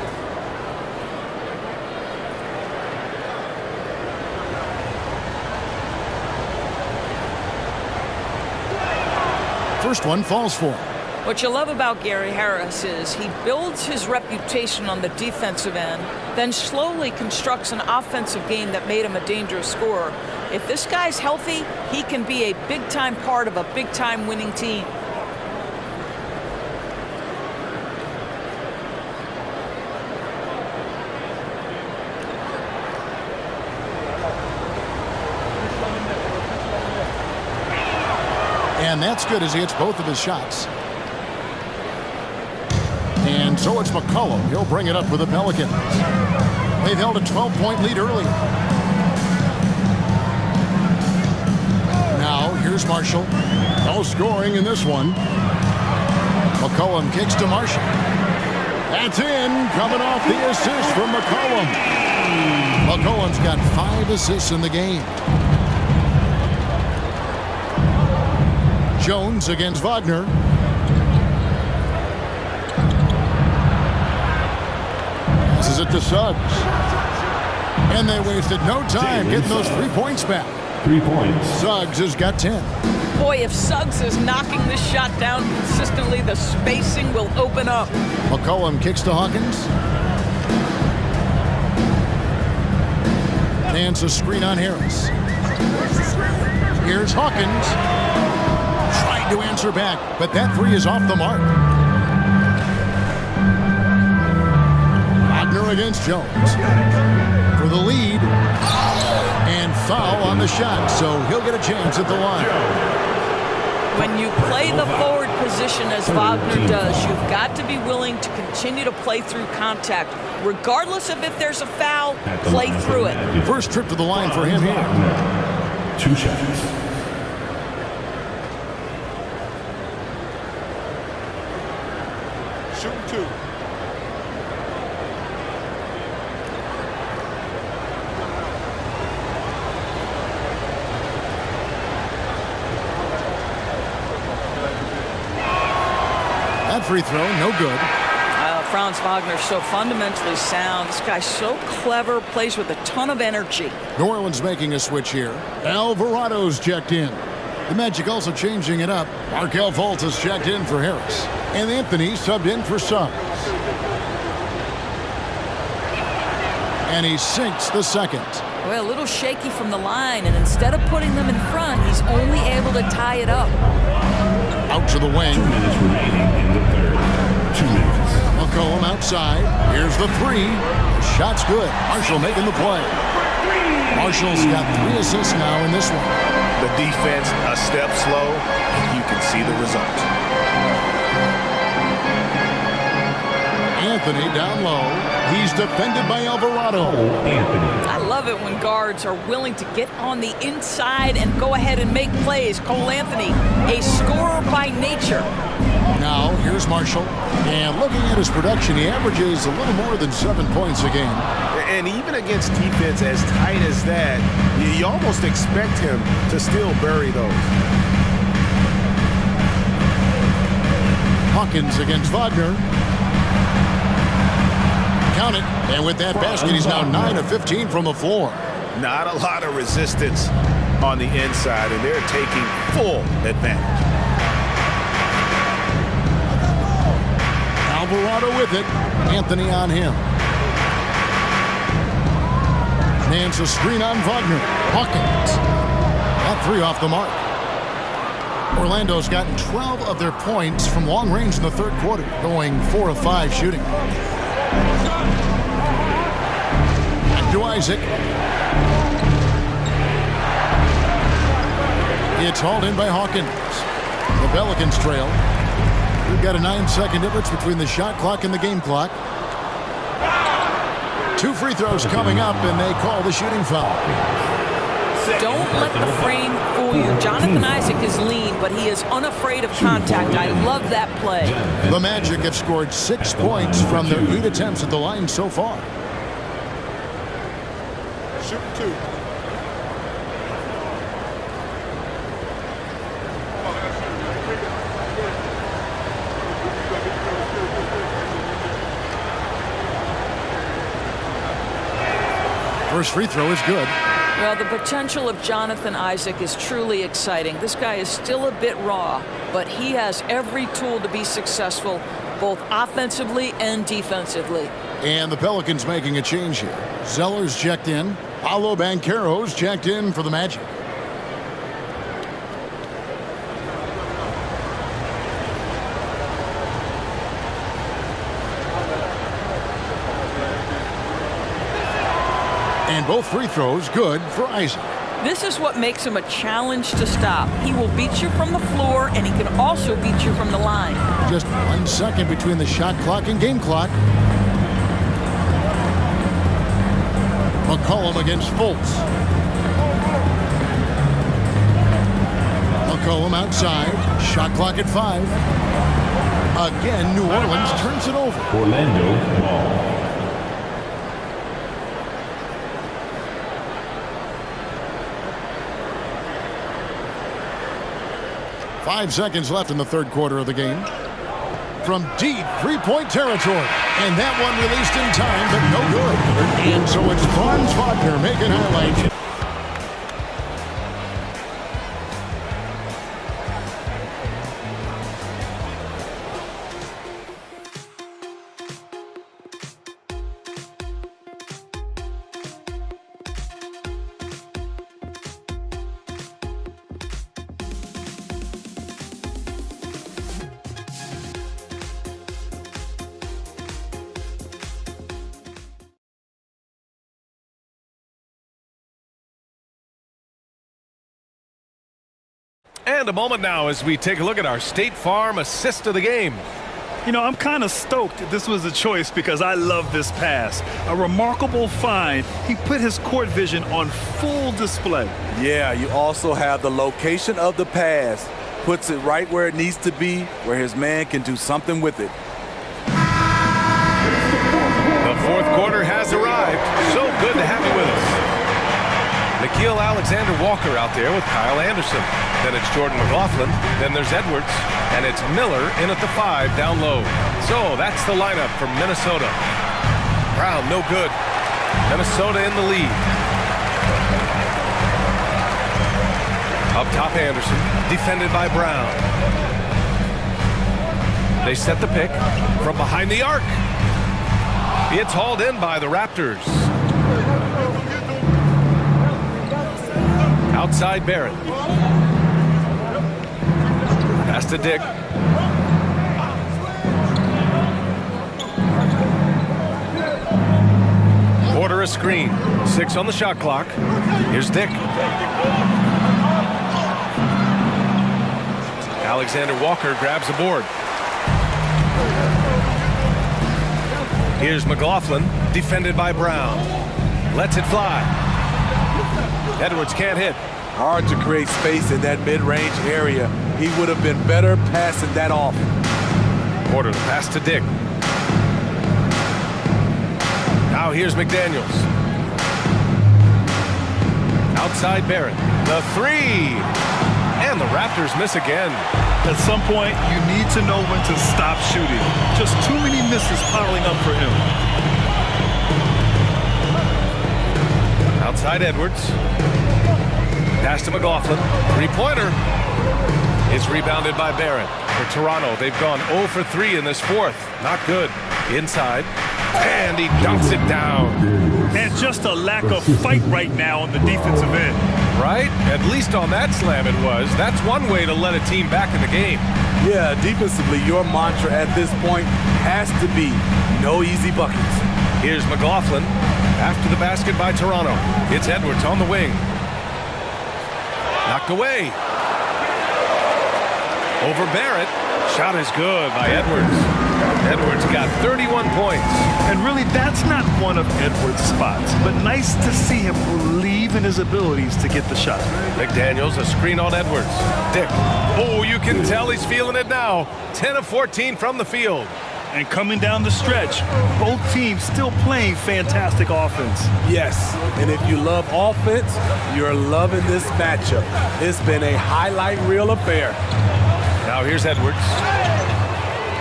First one falls for him. What you love about Gary Harris is he builds his reputation on the defensive end, then slowly constructs an offensive game that made him a dangerous scorer. If this guy's healthy, he can be a big-time part of a big-time winning team. And that's good as he hits both of his shots. And so it's McCollum. He'll bring it up for the Pelicans. They've held a 12-point lead early. Now, here's Marshall. No scoring in this one. McCollum kicks to Marshall. That's in. Coming off the assist from McCollum. McCollum's got 5 assists in the game. Jones against Wagner. Passes it to Suggs. And they wasted no time getting those 3 points back. 3 points. Suggs has got 10. Boy, if Suggs is knocking this shot down consistently, the spacing will open up. McCollum kicks to Hawkins. Nance a screen on Harris. Here's Hawkins. Tried to answer back, but that 3 is off the mark. Wagner against Jones. For the lead. And foul on the shot, so he'll get a chance at the line. When you play the forward position as Wagner does, you've got to be willing to continue to play through contact. Regardless of if there's a foul, play through it. First trip to the line for him here. 2 shots. Shooting 2. free throw, no good. Franz Wagner's so fundamentally sound. This guy's so clever, plays with a ton of energy. New Orleans making a switch here. Alvarado's checked in. The Magic also changing it up. Markelle Fultz has checked in for Harris. And Anthony subbed in for Suggs. And he sinks the second. Well, a little shaky from the line, and instead of putting them in front, he's only able to tie it up. Out to the wing. 2 minutes remaining in the third. 2 minutes. McCollum outside. Here's the three. The shot's good. Marshall making the play. Marshall's got 3 assists now in this one. The defense a step slow, and you can see the result. Anthony down low. He's defended by Alvarado. I love it when guards are willing to get on the inside and go ahead and make plays. Cole Anthony, a scorer by nature. Now, here's Marshall. And looking at his production, he averages a little more than 7 points a game. And even against defense as tight as that, you almost expect him to still bury those. Hawkins against Wagner. Count it. And with that basket, he's now 9 of 15 from the floor. Not a lot of resistance on the inside, and they're taking full advantage. Alvarado with it. Anthony on him. Man's a screen on Wagner. Hawkins. That 3 off the mark. Orlando's gotten 12 of their points from long range in the third quarter, going 4 of 5 shooting. Back to Isaac. It's hauled in by Hawkins. The Pelicans trail. We've got a 9-second difference between the shot clock and the game clock. 2 free throws coming up, and they call the shooting foul. Don't let the frame fool you. Jonathan Isaac is lean, but he is unafraid of contact. I love that play. The Magic have scored 6 points from their 8 attempts at the line so far. Shoot 2. First free throw is good. Well, the potential of Jonathan Isaac is truly exciting. This guy is still a bit raw, but he has every tool to be successful, both offensively and defensively. And the Pelicans making a change here. Zeller's checked in. Paolo Banchero's checked in for the Magic. And both free throws good for Isaac. This is what makes him a challenge to stop. He will beat you from the floor, and he can also beat you from the line. Just 1 second between the shot clock and game clock. McCollum against Fultz. McCollum outside. Shot clock at 5. Again, New Orleans turns it over. Orlando ball. 5 seconds left in the third quarter of the game. From deep three-point territory. And that one released in time, but no good. And so it's Franz Wagner making highlights. And a moment now as we take a look at our State Farm assist of the game. You know, I'm kind of stoked this was a choice because I love this pass. A remarkable find. He put his court vision on full display. Yeah, you also have the location of the pass. Puts it right where it needs to be, where his man can do something with it. The fourth quarter has arrived. So good to have you with us. The Nikhil Alexander-Walker out there with Kyle Anderson. Then it's Jordan McLaughlin. Then there's Edwards. And it's Miller in at the 5 down low. So that's the lineup for Minnesota. Brown, no good. Minnesota in the lead. Up top, Anderson, defended by Brown. They set the pick from behind the arc. It's hauled in by the Raptors. Outside Barrett. Pass to Dick. Porter a screen. 6 on the shot clock. Here's Dick. Alexander Walker grabs the board. Here's McLaughlin, defended by Brown. Lets it fly. Edwards can't hit. Hard to create space in that mid-range area. He would have been better passing that off. Porter, the pass to Dick. Now here's McDaniels. Outside Barrett. The 3. And the Raptors miss again. At some point, you need to know when to stop shooting. Just too many misses piling up for him. Outside Edwards. Pass to McLaughlin. 3-pointer. It's rebounded by Barrett. For Toronto, they've gone 0 for 3 in this 4th. Not good. Inside. And he dunks it down. And just a lack of fight right now on the defensive end. Right? At least on that slam it was. That's one way to let a team back in the game. Yeah, defensively, your mantra at this point has to be no easy buckets. Here's McLaughlin. After the basket by Toronto. It's Edwards on the wing. Knocked away. Over Barrett. Shot is good by Edwards. Edwards got 31 points. And really, that's not one of Edwards' spots, but nice to see him believe in his abilities to get the shot. McDaniels, a screen on Edwards. Dick. Oh, you can tell he's feeling it now. 10 of 14 from the field. And coming down the stretch, both teams still playing fantastic offense. Yes, and if you love offense, you're loving this matchup. It's been a highlight reel affair. Now here's Edwards.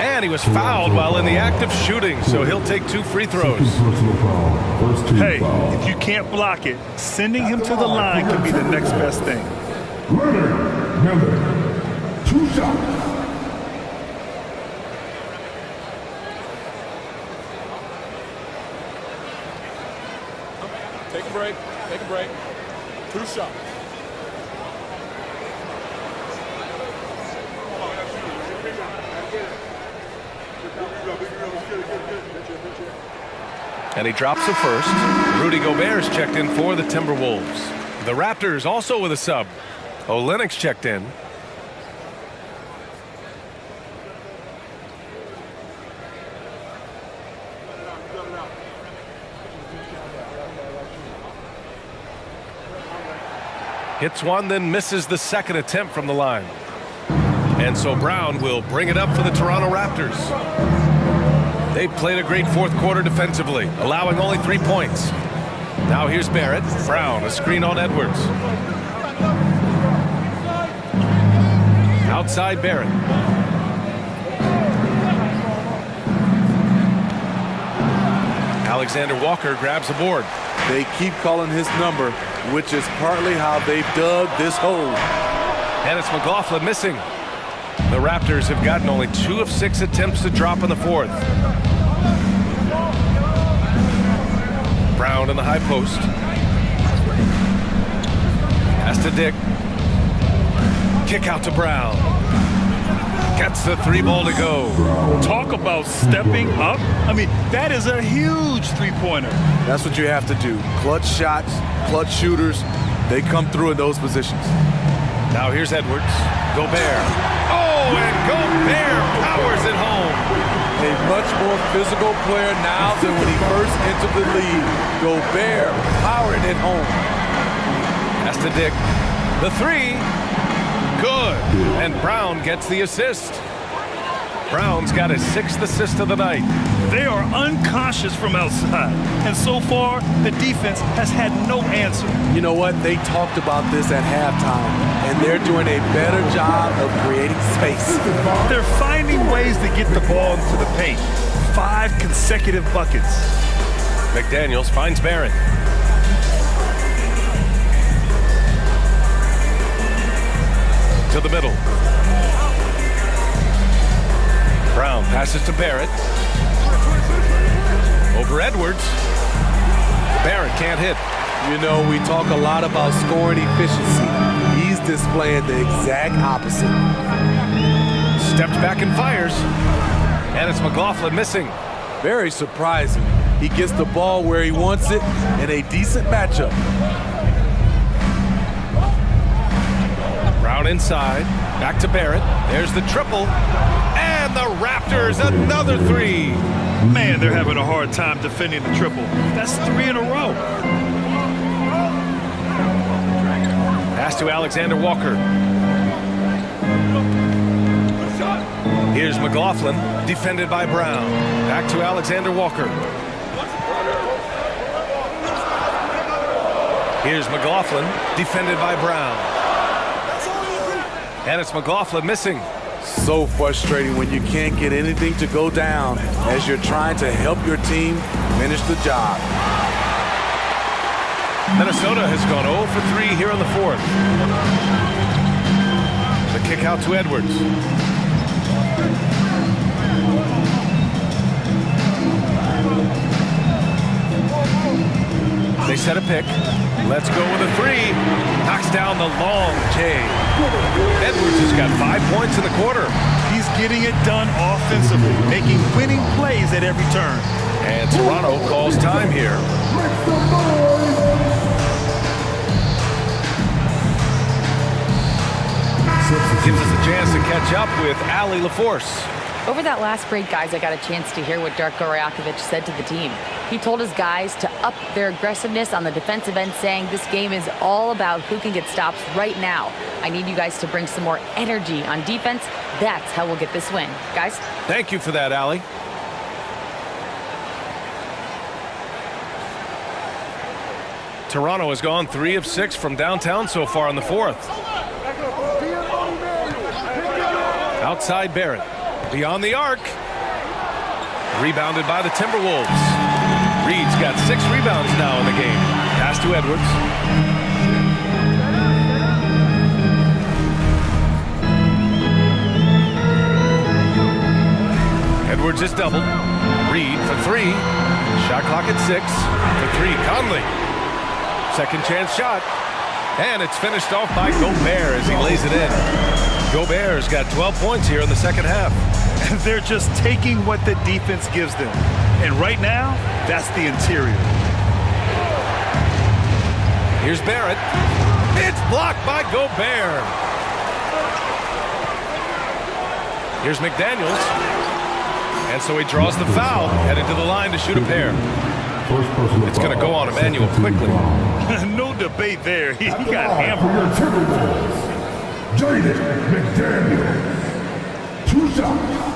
And he was fouled while in the act of shooting, so he'll take 2 free throws. Hey, if you can't block it, sending him to the line could be the next best thing. Number 2 shot. Take a break. Take a break. 2 shots. And he drops the first. Rudy Gobert's checked in for the Timberwolves. The Raptors also with a sub. Olynyk's checked in. Hits one, then misses the second attempt from the line. And so Brown will bring it up for the Toronto Raptors. They've played a great 4th quarter defensively, allowing only 3 points. Now here's Barrett. Brown, a screen on Edwards. Outside Barrett. Alexander Walker grabs the board. They keep calling his number, which is partly how they've dug this hole. And it's McLaughlin missing. The Raptors have gotten only 2 of 6 attempts to drop in the 4th. Brown in the high post. Pass to Dick. Kick out to Brown. Gets the 3 ball to go. Talk about stepping up. I mean, that is a huge 3-pointer. That's what you have to do. Clutch shots, clutch shooters, they come through in those positions. Now here's Edwards. Gobert. Oh, and Gobert powers it home. A much more physical player now than when he first entered the league. Gobert powering it home. Pass to Dick. The 3. Good. And Brown gets the assist. Brown's got his 6th assist of the night. They are unconscious from outside, and so far, the defense has had no answer. You know what? They talked about this at halftime, and they're doing a better job of creating space. They're finding ways to get the ball into the paint. 5 consecutive buckets. McDaniels finds Barrett. To the middle. Brown passes to Barrett. Over Edwards. Barrett can't hit. You know, we talk a lot about scoring efficiency. He's displaying the exact opposite. Steps back and fires. And it's McLaughlin missing. Very surprising. He gets the ball where he wants it in a decent matchup. Brown inside. Back to Barrett. There's the triple. And the Raptors, another 3. Man, they're having a hard time defending the triple. That's 3 in a row. Pass to Alexander Walker. Here's McLaughlin, defended by Brown. Back to Alexander Walker. Here's McLaughlin, defended by Brown. And it's McLaughlin missing. So frustrating when you can't get anything to go down as you're trying to help your team finish the job. Minnesota has gone 0 for 3 here in the 4th. The kick out to Edwards. They set a pick. Let's go with a 3. Knocks down the long J. Edwards has got 5 points in the quarter. He's getting it done offensively, making winning plays at every turn. And Toronto calls time here. Gives us a chance to catch up with Allie LaForce. Over that last break, guys, I got a chance to hear what Darko Rajakovic said to the team. He told his guys to up their aggressiveness on the defensive end, saying this game is all about who can get stops right now. I need you guys to bring some more energy on defense. That's how we'll get this win. Guys? Thank you for that, Allie. Toronto has gone 3 of 6 from downtown so far in the 4th. Outside Barrett. Beyond the arc. Rebounded by the Timberwolves. Reed's got 6 rebounds now in the game. Pass to Edwards. Edwards is doubled. Reed for 3. Shot clock at 6. For 3, Conley. Second chance shot. And it's finished off by Gobert as he lays it in. Gobert's got 12 points here in the second half. They're just taking what the defense gives them. And right now, that's the interior. Here's Barrett. It's blocked by Gobert. Here's McDaniels. And so he draws the foul, headed to the line to shoot a pair. It's going to go on Emmanuel quickly. No debate there. He got hammered. Jaden McDaniel. 2 shots.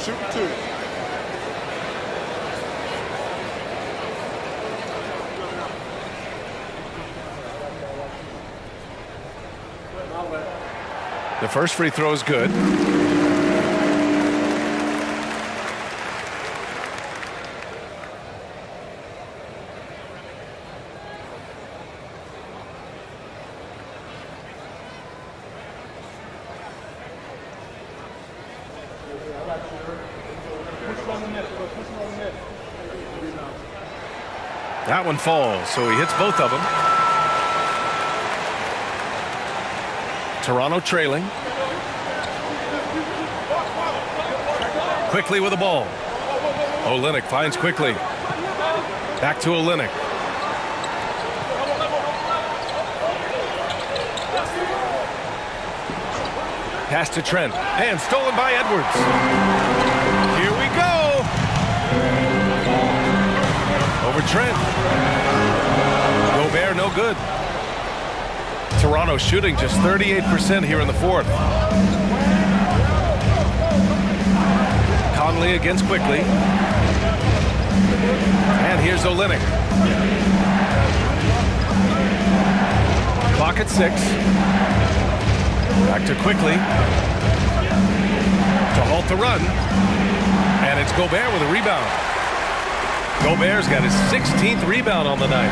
Shoot 2. The first free throw is good. That one falls, so he hits both of them. Toronto trailing. Quickly with the ball. Olynyk finds quickly. Back to Olynyk. Pass to Trent. And stolen by Edwards. Here we go. Over Trent. Gobert no good. Toronto shooting just 38% here in the fourth. Conley against Quickly. And here's Olynyk. Clock at 6. Back to Quickly. To halt the run. And it's Gobert with a rebound. Gobert's got his 16th rebound on the night.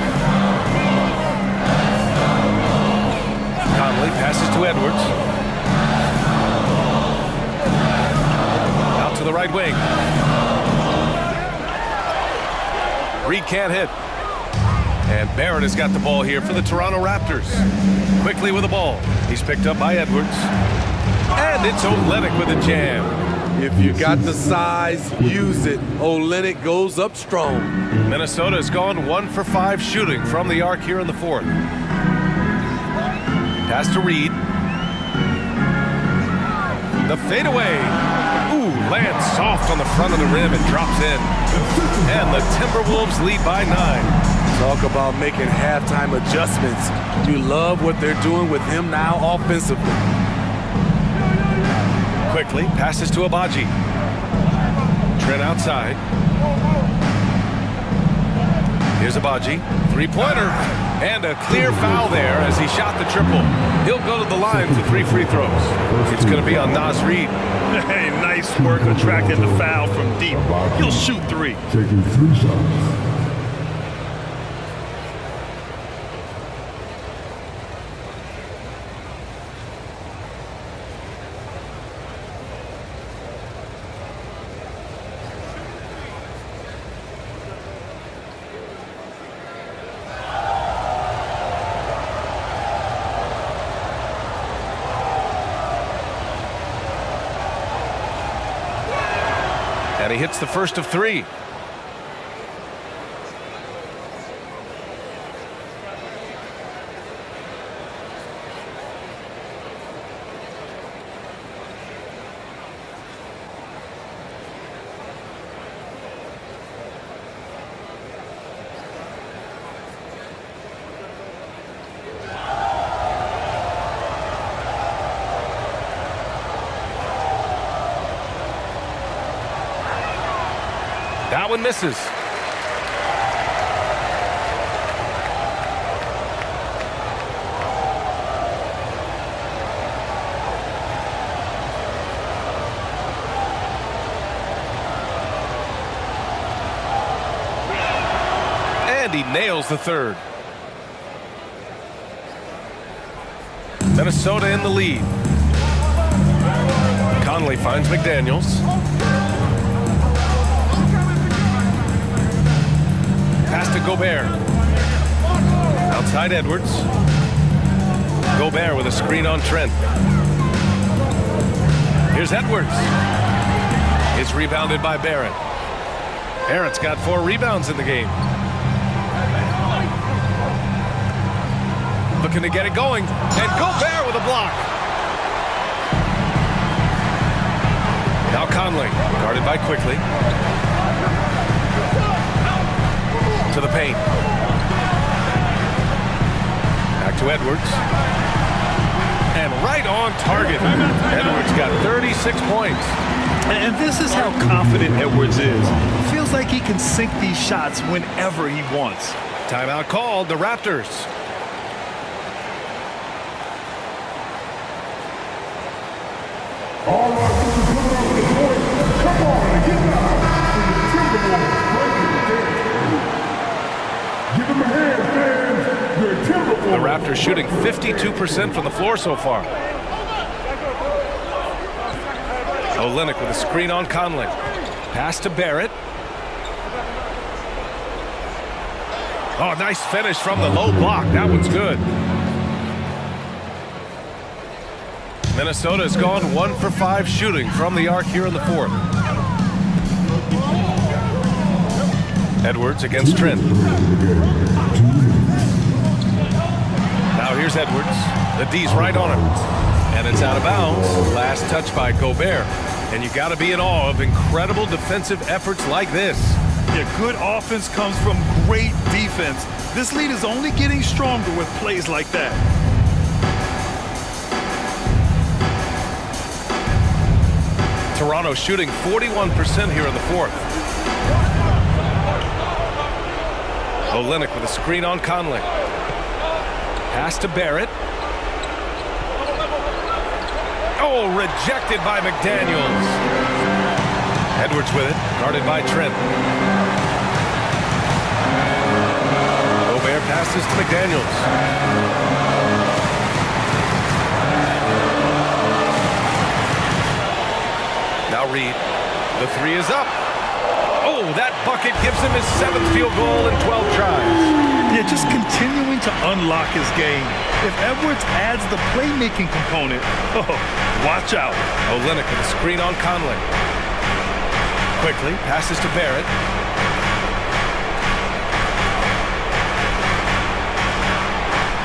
Conley passes to Edwards. Out to the right wing. Reed can't hit. And Barrett has got the ball here for the Toronto Raptors. Quickly with the ball. He's picked up by Edwards. And it's Olynyk with a jam. If you got the size, use it. Olynyk goes up strong. Minnesota has gone 1 for 5 shooting from the arc here in the fourth. Pass to Reed. The fadeaway. Ooh, lands soft on the front of the rim and drops in. And the Timberwolves lead by 9. Talk about making halftime adjustments. You love what they're doing with him now offensively. Quickly passes to Abaji. Trent outside. Here's Abaji. Three-pointer. And a clear foul there as he shot the triple. He'll go to the line for 3 free throws. It's going to be on Naz Reid. Hey, nice work attracting the foul from deep. He'll shoot 3. Taking 3 shots. And he hits the first of 3. That one misses. And he nails the third. Minnesota in the lead. Conley finds McDaniels. Pass to Gobert. Outside Edwards. Gobert with a screen on Trent. Here's Edwards. It's rebounded by Barrett. Barrett's got 4 rebounds in the game. Looking to get it going. And Gobert with a block. Now Conley, guarded by Quickly. To the paint. Back to Edwards. And right on target. Edwards got 36 points. And this is how confident Edwards is. Feels like he can sink these shots whenever he wants. Timeout called, the Raptors. All right, this is one on the point. Come on, get down. Timberwolves breaking it. Give him a hand, fans. They're Timberwolves. The Raptors shooting 52% from the floor so far. Olynyk with a screen on Conley. Pass to Barrett. Oh, nice finish from the low block. That one's good. Minnesota has gone 1 for 5 shooting from the arc here in the fourth. Edwards against Trent. Now here's Edwards. The D's right on him. And it's out of bounds. Last touch by Gobert. And you got to be in awe of incredible defensive efforts like this. Yeah, good offense comes from great defense. This lead is only getting stronger with plays like that. Toronto shooting 41% here in the fourth. Olynyk with a screen on Conley. Pass to Barrett. Oh, rejected by McDaniels. Edwards with it, guarded by Trent. Gobert passes to McDaniels. Now Reed. The three is up. Oh, that bucket gives him his 7th field goal in 12 tries. Yeah, just continuing to unlock his game. If Edwards adds the playmaking component, oh, watch out. Olynyk with a screen on Conley. Quickly passes to Barrett.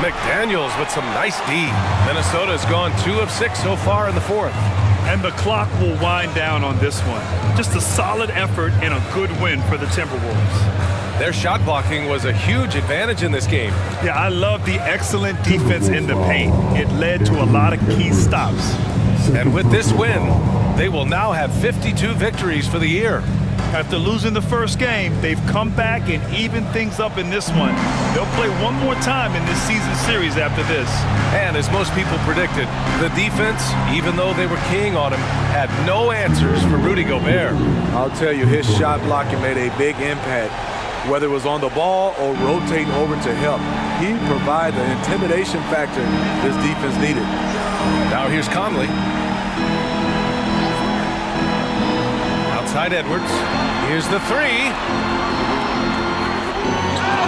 McDaniels with some nice D. Minnesota has gone 2 of 6 so far in the fourth. And the clock will wind down on this one. Just a solid effort and a good win for the Timberwolves. Their shot blocking was a huge advantage in this game. Yeah, I love the excellent defense in the paint. It led to a lot of key stops. And with this win, they will now have 52 victories for the year. After losing the first game, they've come back and evened things up in this one. They'll play one more time in this season series after this. And as most people predicted, the defense, even though they were keying on him, had no answers for Rudy Gobert. I'll tell you, his shot blocking made a big impact. Whether it was on the ball or rotating over to help, he provided the intimidation factor this defense needed. Now here's Conley. Outside Edwards. Here's the three.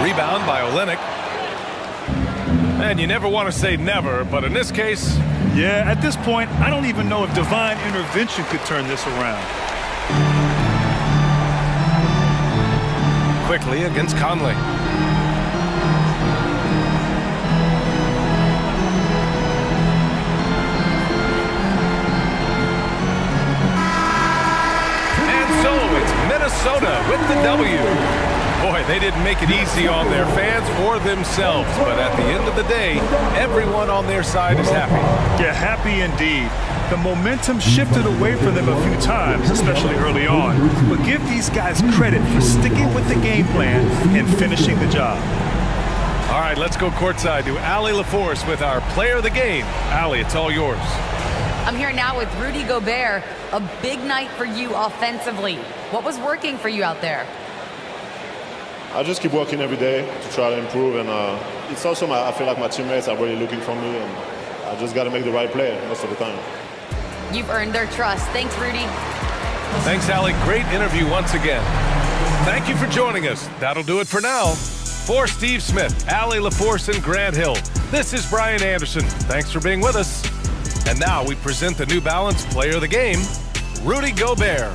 Rebound by Olynyk. And you never want to say never, but in this case... Yeah, at this point, I don't even know if divine intervention could turn this around. Quickly against Conley. Minnesota with the W. Boy, they didn't make it easy on their fans or themselves, but at the end of the day, everyone on their side is happy. Yeah, happy indeed. The momentum shifted away from them a few times, especially early on. But give these guys credit for sticking with the game plan and finishing the job. All right, let's go courtside to Allie LaForce with our player of the game. Allie, it's all yours. I'm here now with Rudy Gobert. A big night for you offensively. What was working for you out there? I just keep working every day to try to improve, and it's also I feel like my teammates are really looking for me, and I just got to make the right play most of the time. You've earned their trust. Thanks, Rudy. Thanks, Allie. Great interview once again. Thank you for joining us. That'll do it for now. For Steve Smith, Allie LaForce, and Grant Hill, this is Brian Anderson. Thanks for being with us. And now we present the New Balance Player of the Game, Rudy Gobert.